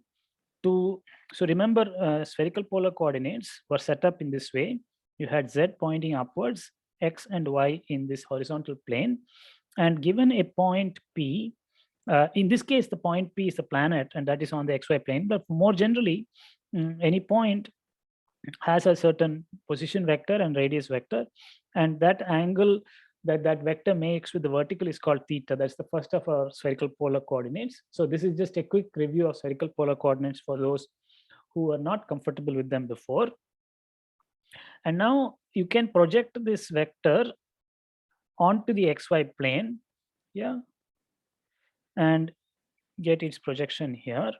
to, so remember spherical polar coordinates were set up in this way. You had z pointing upwards, x and y in this horizontal plane, and given a point P, in this case, the point P is the planet and that is on the xy plane, but more generally, any point has a certain position vector and radius vector, and that angle that vector makes with the vertical is called theta. That's the first of our spherical polar coordinates. So this is just a quick review of spherical polar coordinates for those who are not comfortable with them before. And now you can project this vector onto the xy plane, yeah, and get its projection here.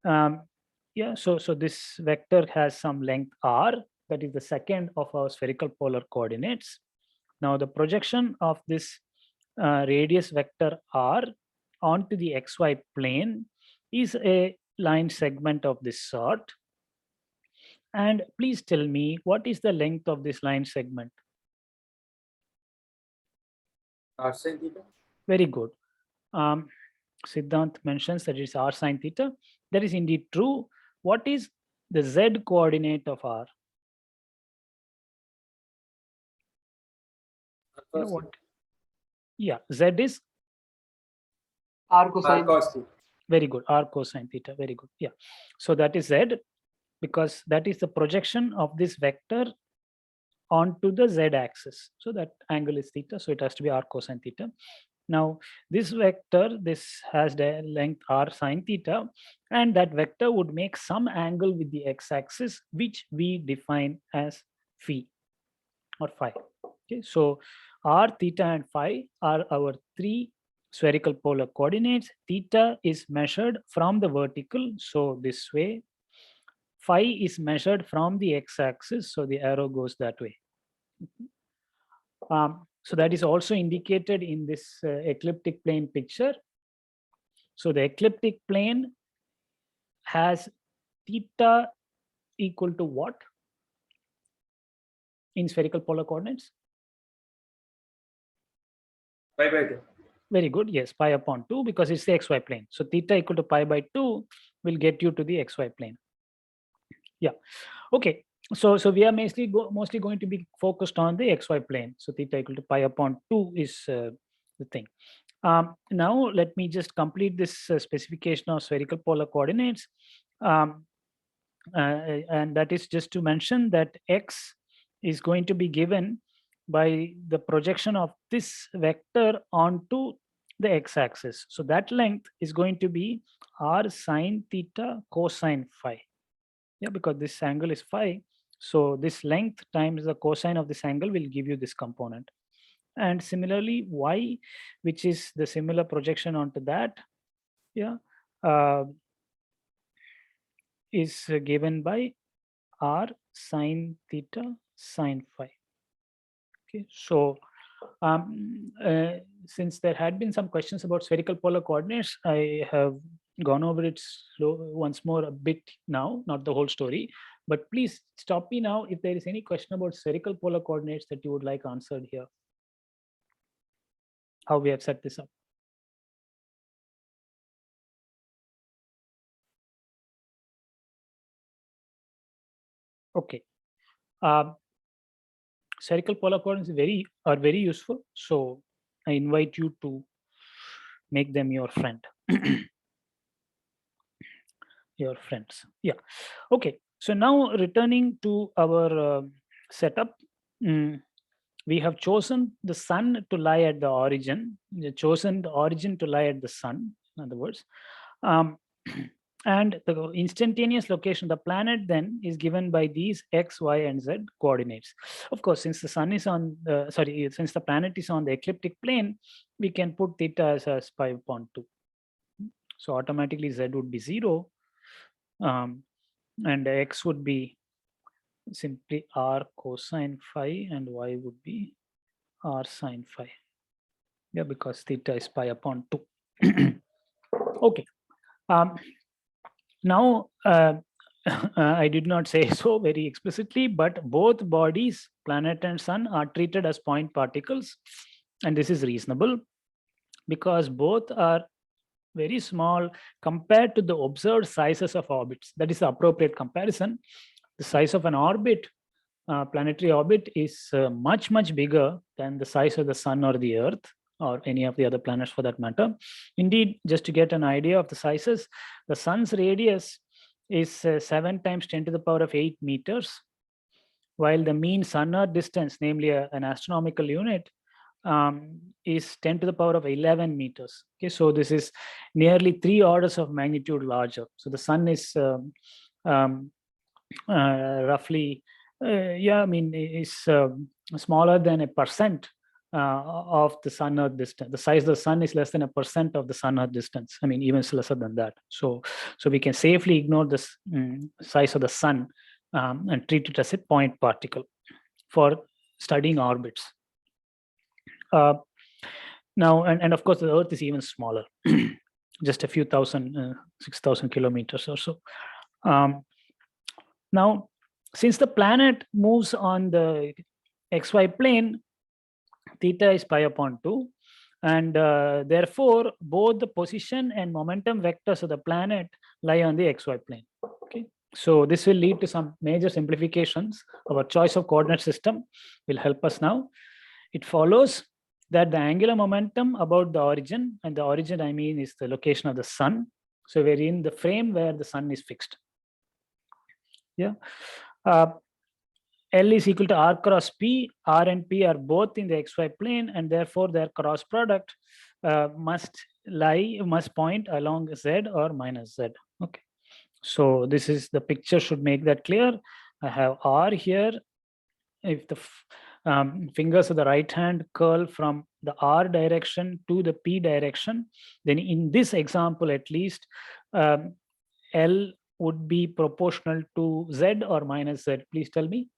Yeah, so this vector has some length r, that is the second of our spherical polar coordinates. Now the projection of this radius vector r onto the xy plane is a line segment of this sort. And please tell me, what is the length of this line segment? R sin theta? Very good. Siddhant mentions that it's r sine theta. That is indeed true. What is the z coordinate of r? You know what? Yeah, z is R R cosine. cos theta. very good. R cosine theta. Very good. Yeah. So that is z, because that is the projection of this vector onto the z axis. So that angle is theta. So it has to be r cosine theta. Now this vector, this has the length r sine theta, and that vector would make some angle with the x-axis, which we define as phi or phi. Okay, so r, theta, and phi are our three spherical polar coordinates. Theta is measured from the vertical, so this way. Phi is measured from the x-axis, so the arrow goes that way. So that is also indicated in this ecliptic plane picture. So the ecliptic plane has theta equal to what in spherical polar coordinates? Pi by 2. Very good. Yes, pi upon 2, because it's the xy plane. So theta equal to pi by 2 will get you to the xy plane. Yeah. Okay. So we are mostly going to be focused on the xy plane. So theta equal to pi upon 2 is the thing. Now let me just complete this specification of spherical polar coordinates. And that is just to mention that x is going to be given by the projection of this vector onto the x-axis. So that length is going to be r sine theta cosine phi. Yeah, because this angle is phi. So this length times the cosine of this angle will give you this component. And similarly, y, which is the similar projection onto that, yeah, is given by r sine theta sine phi. Okay, so since there had been some questions about spherical polar coordinates, I have gone over it once more a bit now, not the whole story, but please stop me now if there is any question about spherical polar coordinates that you would like answered here, how we have set this up. Okay. Spherical polar coordinates are very useful. So I invite you to make them your friend. Your friends. Yeah. Okay. So now returning to our setup, we have chosen the sun to lie at the origin. We have chosen the origin to lie at the sun, in other words. And the instantaneous location of the planet then is given by these x, y, and z coordinates. Of course, since the sun is on, since the planet is on the ecliptic plane, we can put theta as pi upon 2. So automatically z would be 0, and x would be simply r cosine phi, and y would be r sine phi. Yeah, because theta is pi upon 2. Okay. Now, I did not say so very explicitly, but both bodies, planet and sun, are treated as point particles. And this is reasonable because both are very small compared to the observed sizes of orbits. That is the appropriate comparison. The size of an orbit, planetary orbit, is much, much bigger than the size of the sun or the earth, or any of the other planets for that matter. Indeed, just to get an idea of the sizes, the sun's radius is 7 times 10 to the power of 8 meters, while the mean sun-earth distance, namely an astronomical unit, is 10 to the power of 11 meters. Okay, so this is nearly 3 orders of magnitude larger. So the sun is roughly, is smaller than 1% of the sun-earth distance. The size of the sun is less than 1% of the sun-earth distance. I mean, even lesser than that. So we can safely ignore this size of the sun and treat it as a point particle for studying orbits. Now, and of course, the Earth is even smaller, just a few thousand, 6,000 kilometers or so. Now, since the planet moves on the XY plane, theta is pi upon 2, and therefore both the position and momentum vectors of the planet lie on the XY plane. Okay, so this will lead to some major simplifications. Our choice of coordinate system will help us now. It follows that the angular momentum about the origin, and the origin I mean is the location of the sun. So we're in the frame where the sun is fixed. Yeah. L is equal to r cross p. R and p are both in the xy plane, and therefore their cross product must point along z or minus z. Okay, so this is the picture should make that clear. I have r here. If the fingers of the right hand curl from the r direction to the p direction, then in this example at least, L would be proportional to z or minus z. Please tell me.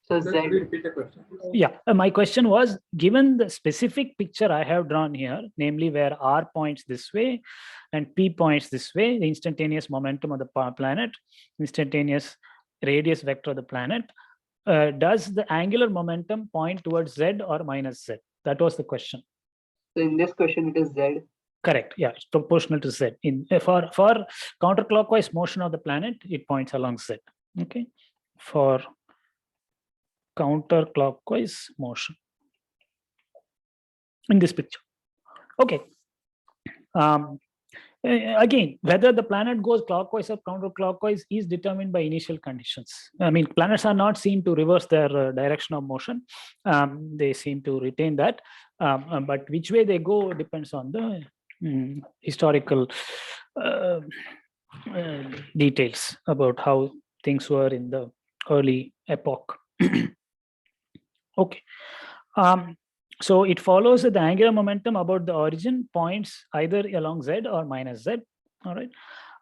So Sir, Z. could you repeat the question? Yeah, my question was, given the specific picture I have drawn here, namely where r points this way and p points this way, the instantaneous momentum of the planet, instantaneous radius vector of the planet, does the angular momentum point towards z or minus z? That was the question. So in this question, it is Z. Correct. Yeah, it's proportional to z. For counterclockwise motion of the planet, it points along z. Okay, for counterclockwise motion in this picture. Okay. Again, whether the planet goes clockwise or counterclockwise is determined by initial conditions. I mean, planets are not seen to reverse their direction of motion. They seem to retain that. But which way they go depends on the historical details about how things were in the early epoch. Okay. So it follows that the angular momentum about the origin points either along z or minus z. All right.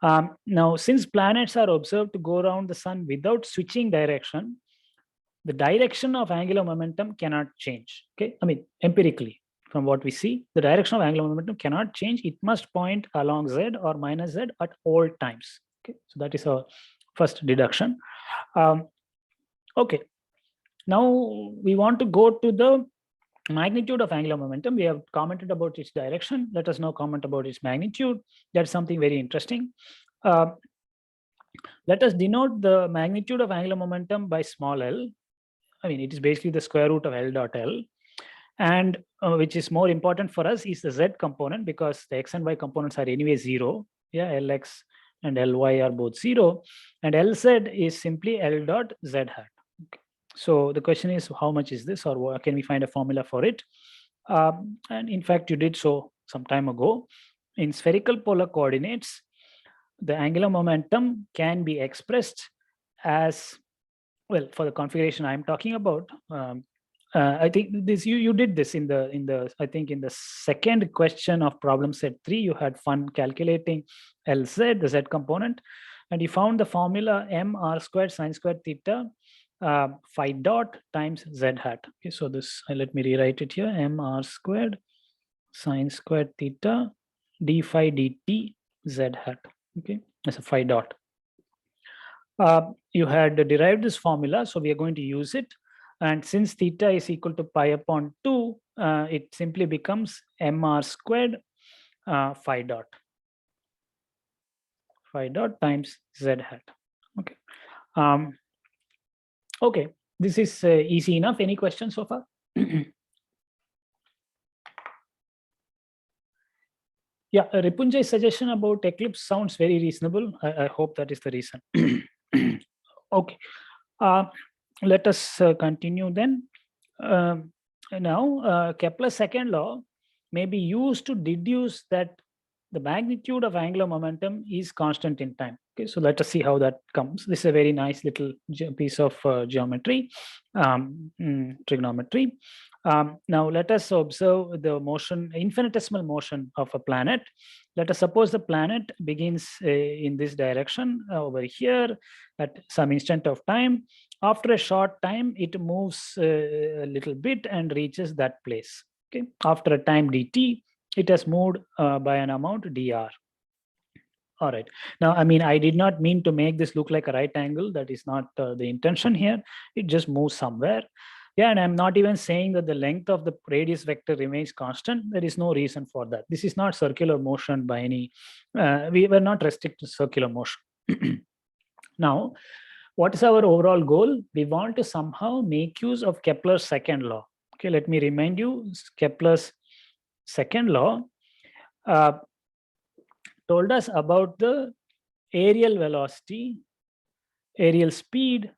Now, since planets are observed to go around the sun without switching direction, the direction of angular momentum cannot change. Okay, I mean, empirically, from what we see, the direction of angular momentum cannot change. It must point along z or minus z at all times. Okay, so that is our first deduction. Okay, now we want to go to the magnitude of angular momentum. We have commented about its direction. Let us now comment about its magnitude. That's something very interesting. Let us denote the magnitude of angular momentum by small l. I mean, it is basically the square root of L dot L. And which is more important for us is the Z component, because the X and Y components are anyway 0. Yeah, Lx and Ly are both 0. And Lz is simply L dot Z hat. Okay. So the question is, how much is this, or can we find a formula for it? And in fact, you did so some time ago. In spherical polar coordinates, the angular momentum can be expressed as, well, for the configuration I'm talking about. I think this you did this in the I think in the second question of problem set 3. You had fun calculating Lz, the Z component, and you found the formula m r squared sine squared theta phi dot times z hat. Okay, so this, let me rewrite it here: m r squared sine squared theta d phi dt z hat. Okay, as a phi dot. You had derived this formula, so we are going to use it. And since theta is equal to pi upon 2, it simply becomes mr squared phi dot times z hat. Okay. Okay, this is easy enough. Any questions so far? Yeah, Ripunjay's suggestion about eclipse sounds very reasonable. I hope that is the reason. Okay, let us continue then. Now, Kepler's second law may be used to deduce that the magnitude of angular momentum is constant in time. Okay, so let us see how that comes. This is a very nice little piece of geometry, trigonometry. Now let us observe the motion, infinitesimal motion of a planet. Let us suppose the planet begins in this direction over here at some instant of time. After a short time, it moves a little bit and reaches that place. Okay, after a time dt, it has moved by an amount dr. All right. Now, I mean, I did not mean to make this look like a right angle. That is not the intention here. It just moves somewhere. Yeah, and I'm not even saying that the length of the radius vector remains constant. There is no reason for that. This is not circular motion by any, we were not restricted to circular motion. Now, what is our overall goal? We want to somehow make use of Kepler's second law. Okay, let me remind you, Kepler's second law told us about the aerial velocity, aerial speed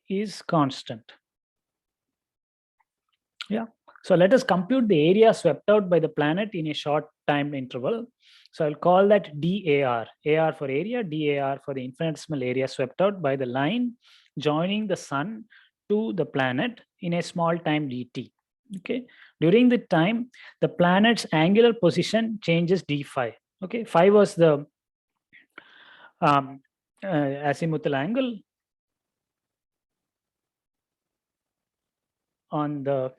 is constant. Yeah, so let us compute the area swept out by the planet in a short time interval. So I'll call that DAR, AR for area, DAR for the infinitesimal area swept out by the line joining the sun to the planet in a small time dt. Okay, during the time, the planet's angular position changes d phi. Okay, phi was the azimuthal angle on the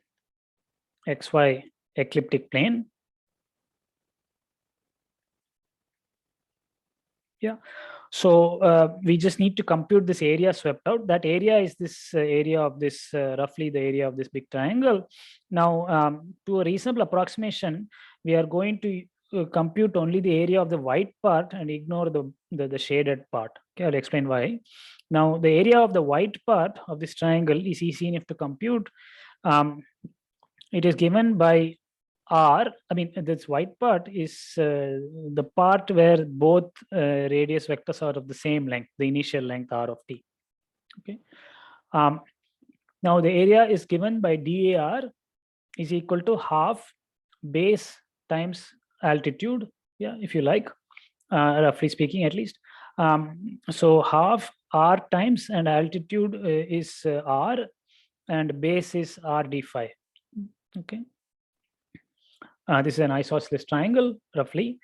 XY ecliptic plane. Yeah, so we just need to compute this area swept out. That area is this area of this, roughly the area of this big triangle. Now, to a reasonable approximation, we are going to compute only the area of the white part and ignore the shaded part. Okay, I'll explain why. Now, the area of the white part of this triangle is easy enough to compute. It is given by R. I mean, this white part is the part where both radius vectors are of the same length, the initial length R of t. Okay. Now the area is given by DAR is equal to half base times altitude. Yeah, if you like, roughly speaking, at least. So half R times, and altitude is R, and base is R d phi. Okay. This is an isosceles triangle, roughly.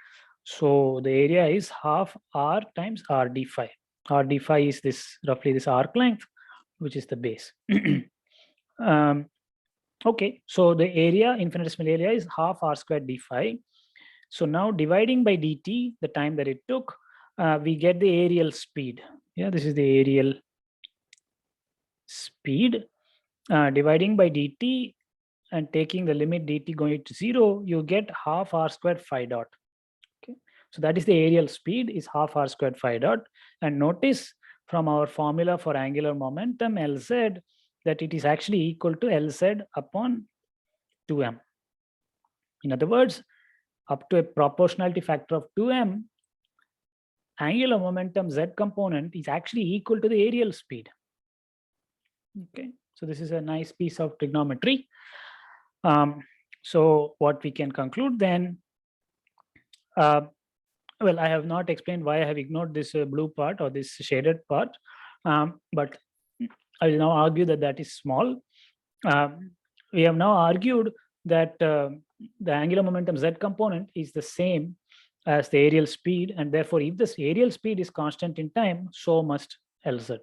So the area is half r times r d phi. R d phi is this roughly this arc length, which is the base. Okay, so the area, infinitesimal area, is half r squared d phi. So now dividing by dt, the time that it took, we get the aerial speed. Yeah, this is the aerial speed. Dividing by dt and taking the limit dt going to 0, you get half r squared phi dot. Okay, so that is the aerial speed is half r squared phi dot. And notice from our formula for angular momentum Lz that it is actually equal to Lz upon 2m. In other words, up to a proportionality factor of 2m, angular momentum z component is actually equal to the aerial speed. Okay, so this is a nice piece of trigonometry. So what we can conclude then, well, I have not explained why I have ignored this blue part or this shaded part, but I will now argue that that is small. We have now argued that the angular momentum z component is the same as the aerial speed, and therefore if this aerial speed is constant in time, so must Lz.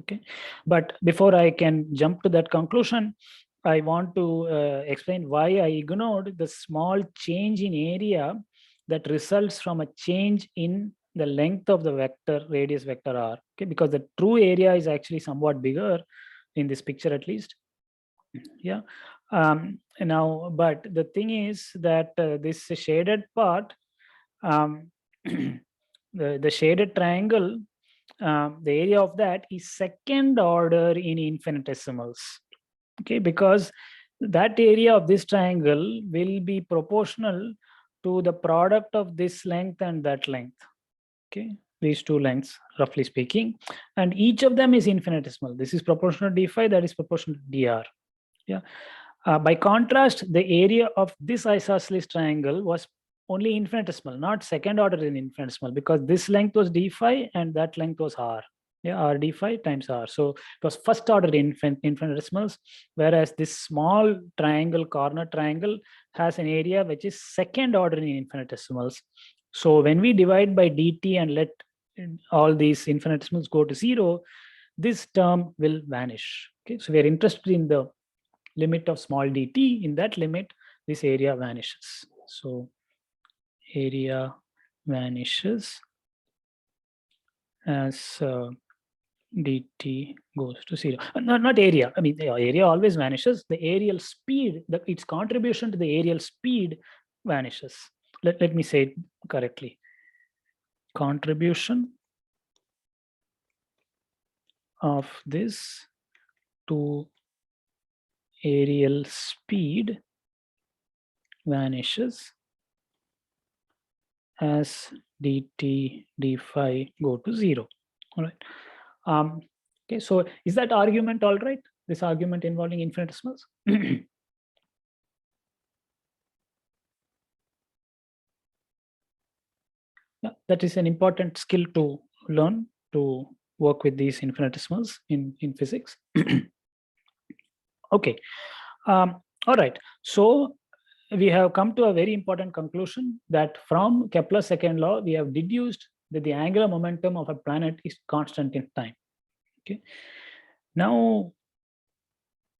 Okay, but before I can jump to that conclusion, I want to explain why I ignored the small change in area that results from a change in the length of the vector, radius vector r. Okay, because the true area is actually somewhat bigger in this picture, at least. Yeah. Now, but the thing is that this shaded part, the shaded triangle, the area of that is second order in infinitesimals. Okay, because that area of this triangle will be proportional to the product of this length and that length. Okay, these two lengths, roughly speaking, and each of them is infinitesimal. This is proportional to d phi, that is proportional to dr. Yeah. By contrast, the area of this isosceles triangle was only infinitesimal, not second order in infinitesimal, because this length was d phi and that length was r. Yeah, r d phi times r. So it was first order in infinitesimals, whereas this small triangle, corner triangle, has an area which is second order in infinitesimals. So when we divide by dt and let all these infinitesimals go to 0, this term will vanish. Okay, so we are interested in the limit of small dt. In that limit, this area vanishes. So area vanishes as dt goes to 0. Not area. I mean, the area always vanishes. The aerial speed, its contribution to the aerial speed vanishes. Let me say it correctly. Contribution of this to aerial speed vanishes as dt d phi go to 0. All right. Okay, so is that argument all right? This argument involving infinitesimals? Yeah, that is an important skill to learn to work with these infinitesimals in physics. Okay. All right. So we have come to a very important conclusion that from Kepler's second law, we have deduced that the angular momentum of a planet is constant in time. Okay. Now,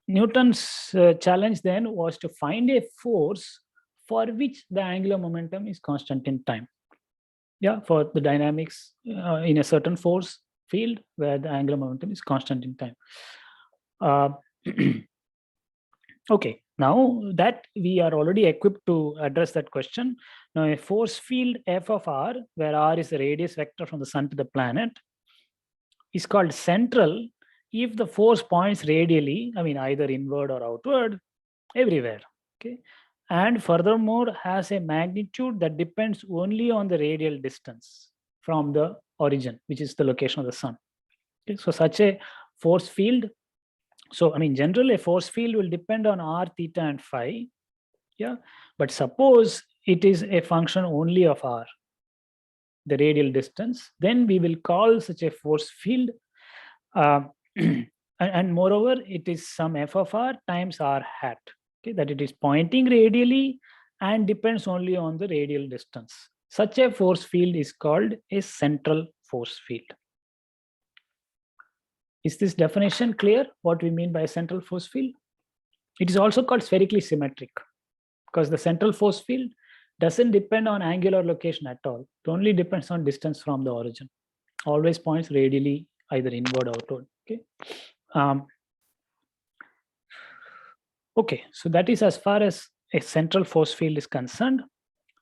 Newton's challenge then was to find a force for which the angular momentum is constant in time. Yeah, for the dynamics in a certain force field where the angular momentum is constant in time. Okay, now that we are already equipped to address that question, now a force field f of r, where r is the radius vector from the sun to the planet, is called central if the force points radially, I mean either inward or outward, everywhere. Okay, and furthermore has a magnitude that depends only on the radial distance from the origin, which is the location of the sun. Okay, so such a force field, so I mean generally a force field will depend on r, theta and phi. Yeah, but suppose it is a function only of r, the radial distance, then we will call such a force field and moreover it is some f of r times r hat. Okay, that it is pointing radially and depends only on the radial distance. Such a force field is called a central force field. Is this definition clear? What we mean by a central force field? It is also called spherically symmetric because the central force field doesn't depend on angular location at all. It only depends on distance from the origin. Always points radially either inward or outward. Okay. Okay, so that is as far as a central force field is concerned.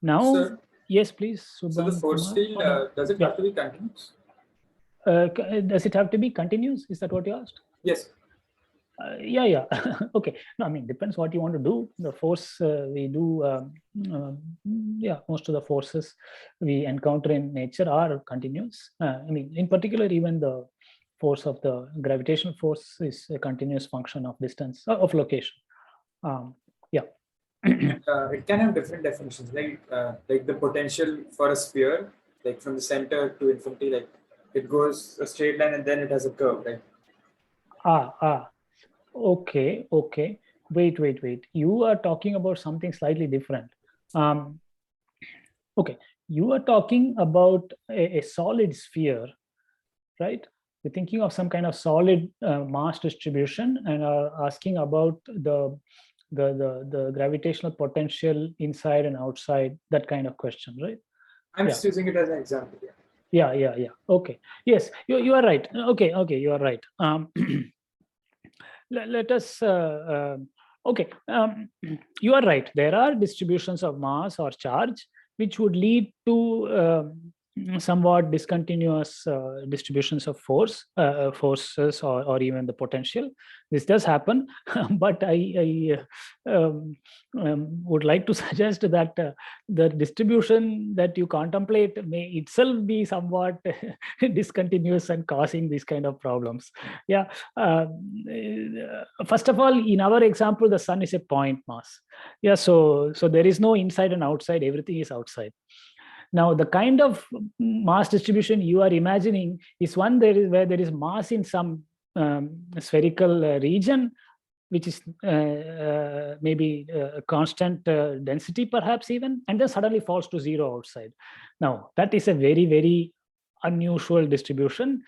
Now, Sir, yes, please. so the Subhan force Kumar. field, does it Yeah. have to be continuous? Does it have to be continuous? Is that what you asked? Yes. Yeah. Okay. No, I mean, depends what you want to do. The force we do, yeah, most of the forces we encounter in nature are continuous. I mean, in particular, even the force of the gravitational force is a continuous function of distance, of location. Yeah. It can have different definitions, like the potential for a sphere, like from the center to infinity, like it goes a straight line and then it has a curve, right? Okay. Wait. You are talking about something slightly different. Okay, you are talking about a solid sphere, right? You're thinking of some kind of solid mass distribution and are asking about the gravitational potential inside and outside, that kind of question, right? I'm Yeah. just using it as an example. Yeah. Okay. Yes, you are right. Okay, you are right. Let us. Okay, you are right. There are distributions of mass or charge which would lead to somewhat discontinuous distributions of forces, or even the potential. This does happen, but I would like to suggest that the distribution that you contemplate may itself be somewhat discontinuous and causing these kind of problems. Yeah. First of all, in our example, the sun is a point mass. Yeah. So there is no inside and outside. Everything is outside. Now, the kind of mass distribution you are imagining is one where there is mass in some spherical region, which is maybe a constant density, perhaps even, and then suddenly falls to zero outside. Now, that is a very, very unusual distribution.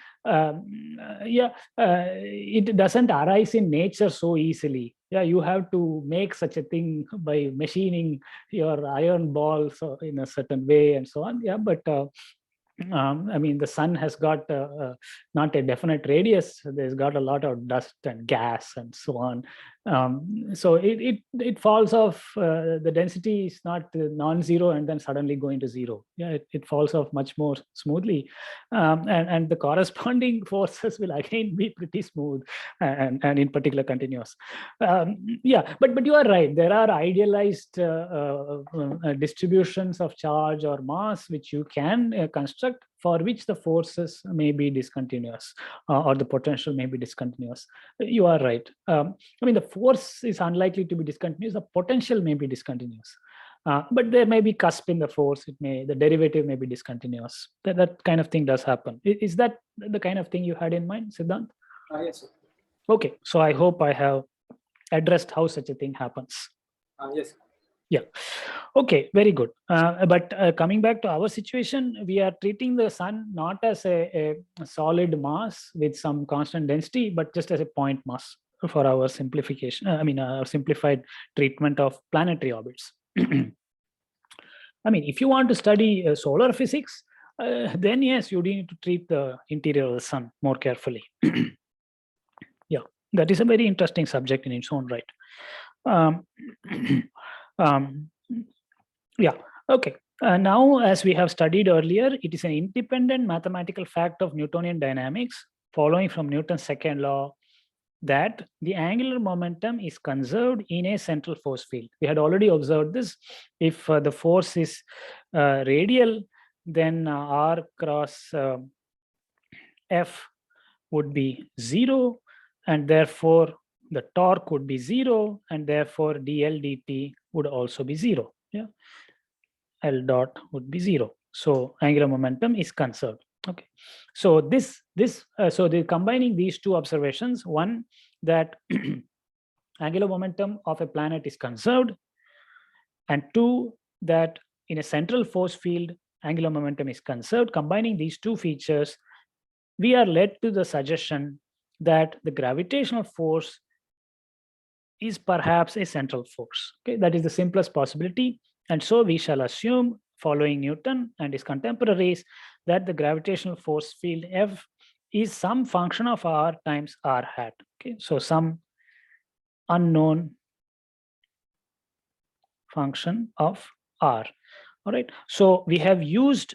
It doesn't arise in nature so easily. Yeah, you have to make such a thing by machining your iron balls in a certain way and so on. Yeah, but I mean, the sun has got not a definite radius. There's got a lot of dust and gas and so on. So it falls off. The density is not non-zero and then suddenly going to zero. Yeah, it falls off much more smoothly, and the corresponding forces will again be pretty smooth and in particular continuous. Yeah, but you are right. There are idealized distributions of charge or mass which you can construct, for which the forces may be discontinuous or the potential may be discontinuous. You are right. I mean, the force is unlikely to be discontinuous. The potential may be discontinuous. But there may be cusp in the force. The derivative may be discontinuous. That kind of thing does happen. Is that the kind of thing you had in mind, Siddhant? Yes, sir. Okay, so I hope I have addressed how such a thing happens. Yes. Yeah. Okay, very good. But coming back to our situation, we are treating the sun not as a solid mass with some constant density, but just as a point mass for our simplification. I mean, simplified treatment of planetary orbits. I mean, if you want to study solar physics, then yes, you need to treat the interior of the sun more carefully. Yeah, that is a very interesting subject in its own right. Yeah, okay. Now, as we have studied earlier, it is an independent mathematical fact of Newtonian dynamics, following from Newton's second law, that the angular momentum is conserved in a central force field. We had already observed this. If the force is radial, then R cross F would be 0, and therefore the torque would be 0, and therefore dl dt would also be 0. Yeah, L dot would be 0. So angular momentum is conserved. Okay, so so the combining these two observations: one, that angular momentum of a planet is conserved, and two, that in a central force field, angular momentum is conserved. Combining these two features, we are led to the suggestion that the gravitational force is perhaps a central force. Okay, that is the simplest possibility. And so we shall assume, following Newton and his contemporaries, that the gravitational force field F is some function of r times r hat. Okay, so some unknown function of r. All right, so we have used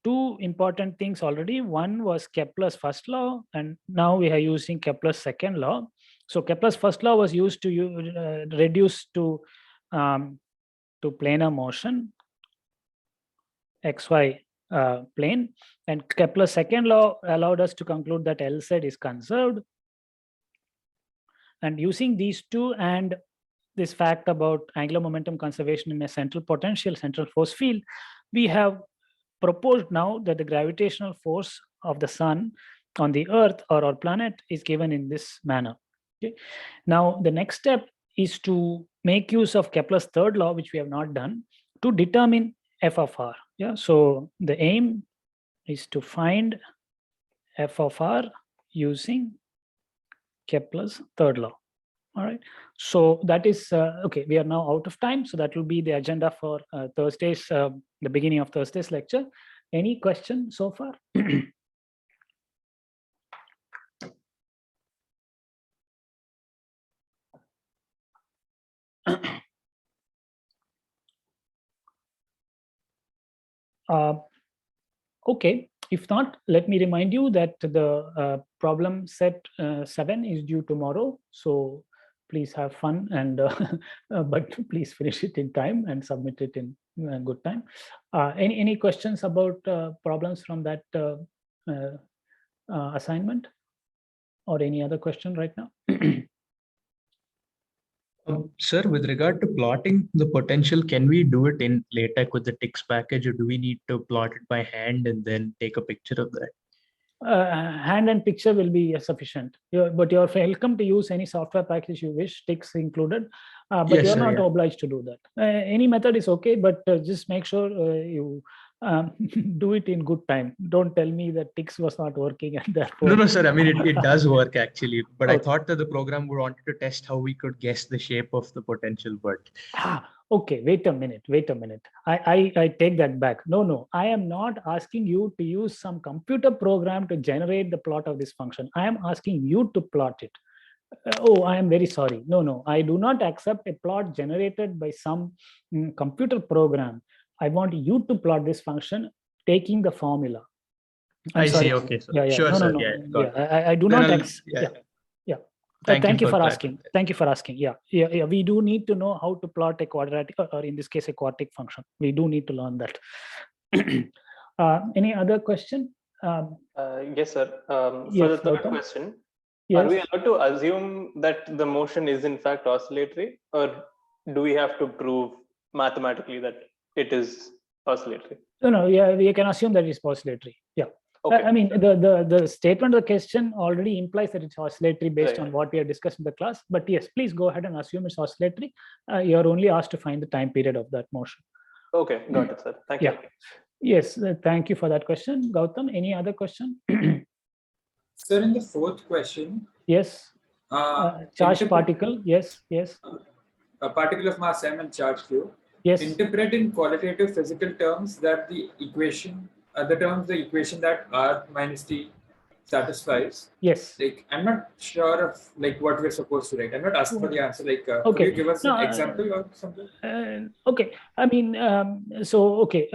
two important things already. One was Kepler's first law, and now we are using Kepler's second law. So Kepler's first law was used to reduce to planar motion, xy plane, and Kepler's second law allowed us to conclude that Lz is conserved. And using these two and this fact about angular momentum conservation in a central potential, central force field, we have proposed now that the gravitational force of the sun on the Earth or our planet is given in this manner. Okay. Now, the next step is to make use of Kepler's third law, which we have not done, to determine f of r. Yeah. So the aim is to find f of r using Kepler's third law. All right. So that is okay. We are now out of time, so that will be the agenda for Thursday's, the beginning of Thursday's lecture. Any question so far? Okay. If not, let me remind you that the problem set 7 is due tomorrow. So please have fun and but please finish it in time and submit it in good time. Any questions about problems from that assignment, or any other question right now? Sir, with regard to plotting the potential, can we do it in LaTeX with the TIX package, or do we need to plot it by hand and then take a picture of that? Hand and picture will be sufficient. But you're welcome to use any software package you wish, TIX included. But Yes, you're sir, not yeah. obliged to do that. Any method is okay, but just make sure you do it in good time. Don't tell me that TIX was not working and therefore. No, sir. I mean, it does work actually, but I Okay. thought that the program wanted to test how we could guess the shape of the potential, but Okay, wait a minute. I take that back. No, I am not asking you to use some computer program to generate the plot of this function. I am asking you to plot it. Oh, I am very sorry. No, I do not accept a plot generated by some computer program. I want you to plot this function taking the formula. I sorry. see. Okay, sir. Yeah. Sure, No. sir. Yeah, got it. I do Then not I'll- accept. yeah. Yeah. Thank you for for asking. Thank you for asking. Yeah. We do need to know how to plot a quadratic, or in this case, a quartic function. We do need to learn that. Any other question? Yes, sir. For Yes, the third Gautam. question, Yes. are we allowed to assume that the motion is in fact oscillatory, or do we have to prove mathematically that it is oscillatory? No. Yeah, we can assume that it's oscillatory. Yeah. Okay. I mean, the statement of the question already implies that it's oscillatory based Right. on what we have discussed in the class. But yes, please go ahead and assume it's oscillatory. You're only asked to find the time period of that motion. Okay, got it, sir. Thank Yeah. you. Yes, thank you for that question. Gautam, any other question? Sir, in the fourth question, Yes. Charged interpret- particle. Yes. a particle of mass m and charge q. Yes. Interpret in qualitative physical terms that the equation that r minus t satisfies. Yes. Like, I'm not sure of like what we're supposed to write. I'm not asking for the answer. Like, could Okay. you give us No, an example or something? Okay. I mean, okay.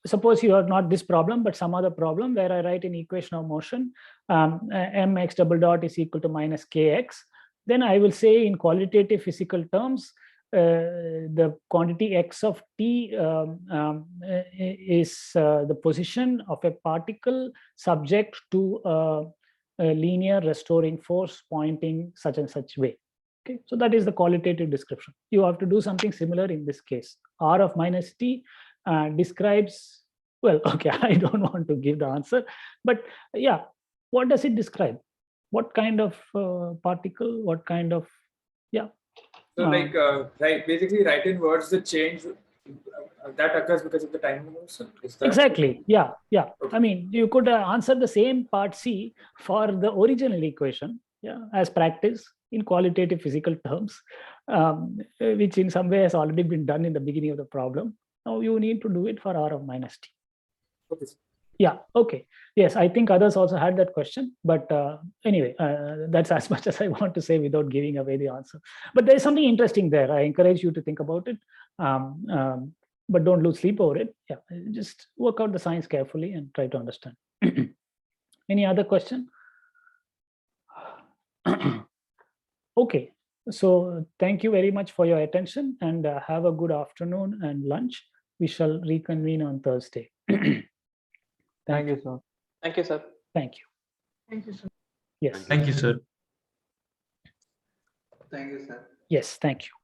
Suppose you have not this problem, but some other problem where I write an equation of motion, mx double dot is equal to minus kx. Then I will say in qualitative physical terms, the quantity x of t is the position of a particle subject to a linear restoring force pointing such and such way. Okay, so that is the qualitative description. You have to do something similar in this case. R of minus t describes, well, okay, I don't want to give the answer, but yeah, what does it describe? What kind of particle? What kind of, yeah. So, like, basically write in words the change that occurs because of the timing also? Is that Exactly. Yeah. Yeah. Okay. I mean, you could answer the same part C for the original equation, yeah, as practice in qualitative physical terms, which in some way has already been done in the beginning of the problem. Now you need to do it for R of minus T. Okay. Yeah. Okay. Yes, I think others also had that question, but anyway, that's as much as I want to say without giving away the answer. But there is something interesting there. I encourage you to think about it, but don't lose sleep over it. Yeah, just work out the science carefully and try to understand. Any other question? Okay. So thank you very much for your attention, and have a good afternoon and lunch. We shall reconvene on Thursday. Thank you, sir. Thank you, sir. Thank you. Thank you, sir. Yes. Thank you, sir. Thank you, sir. Yes. Thank you.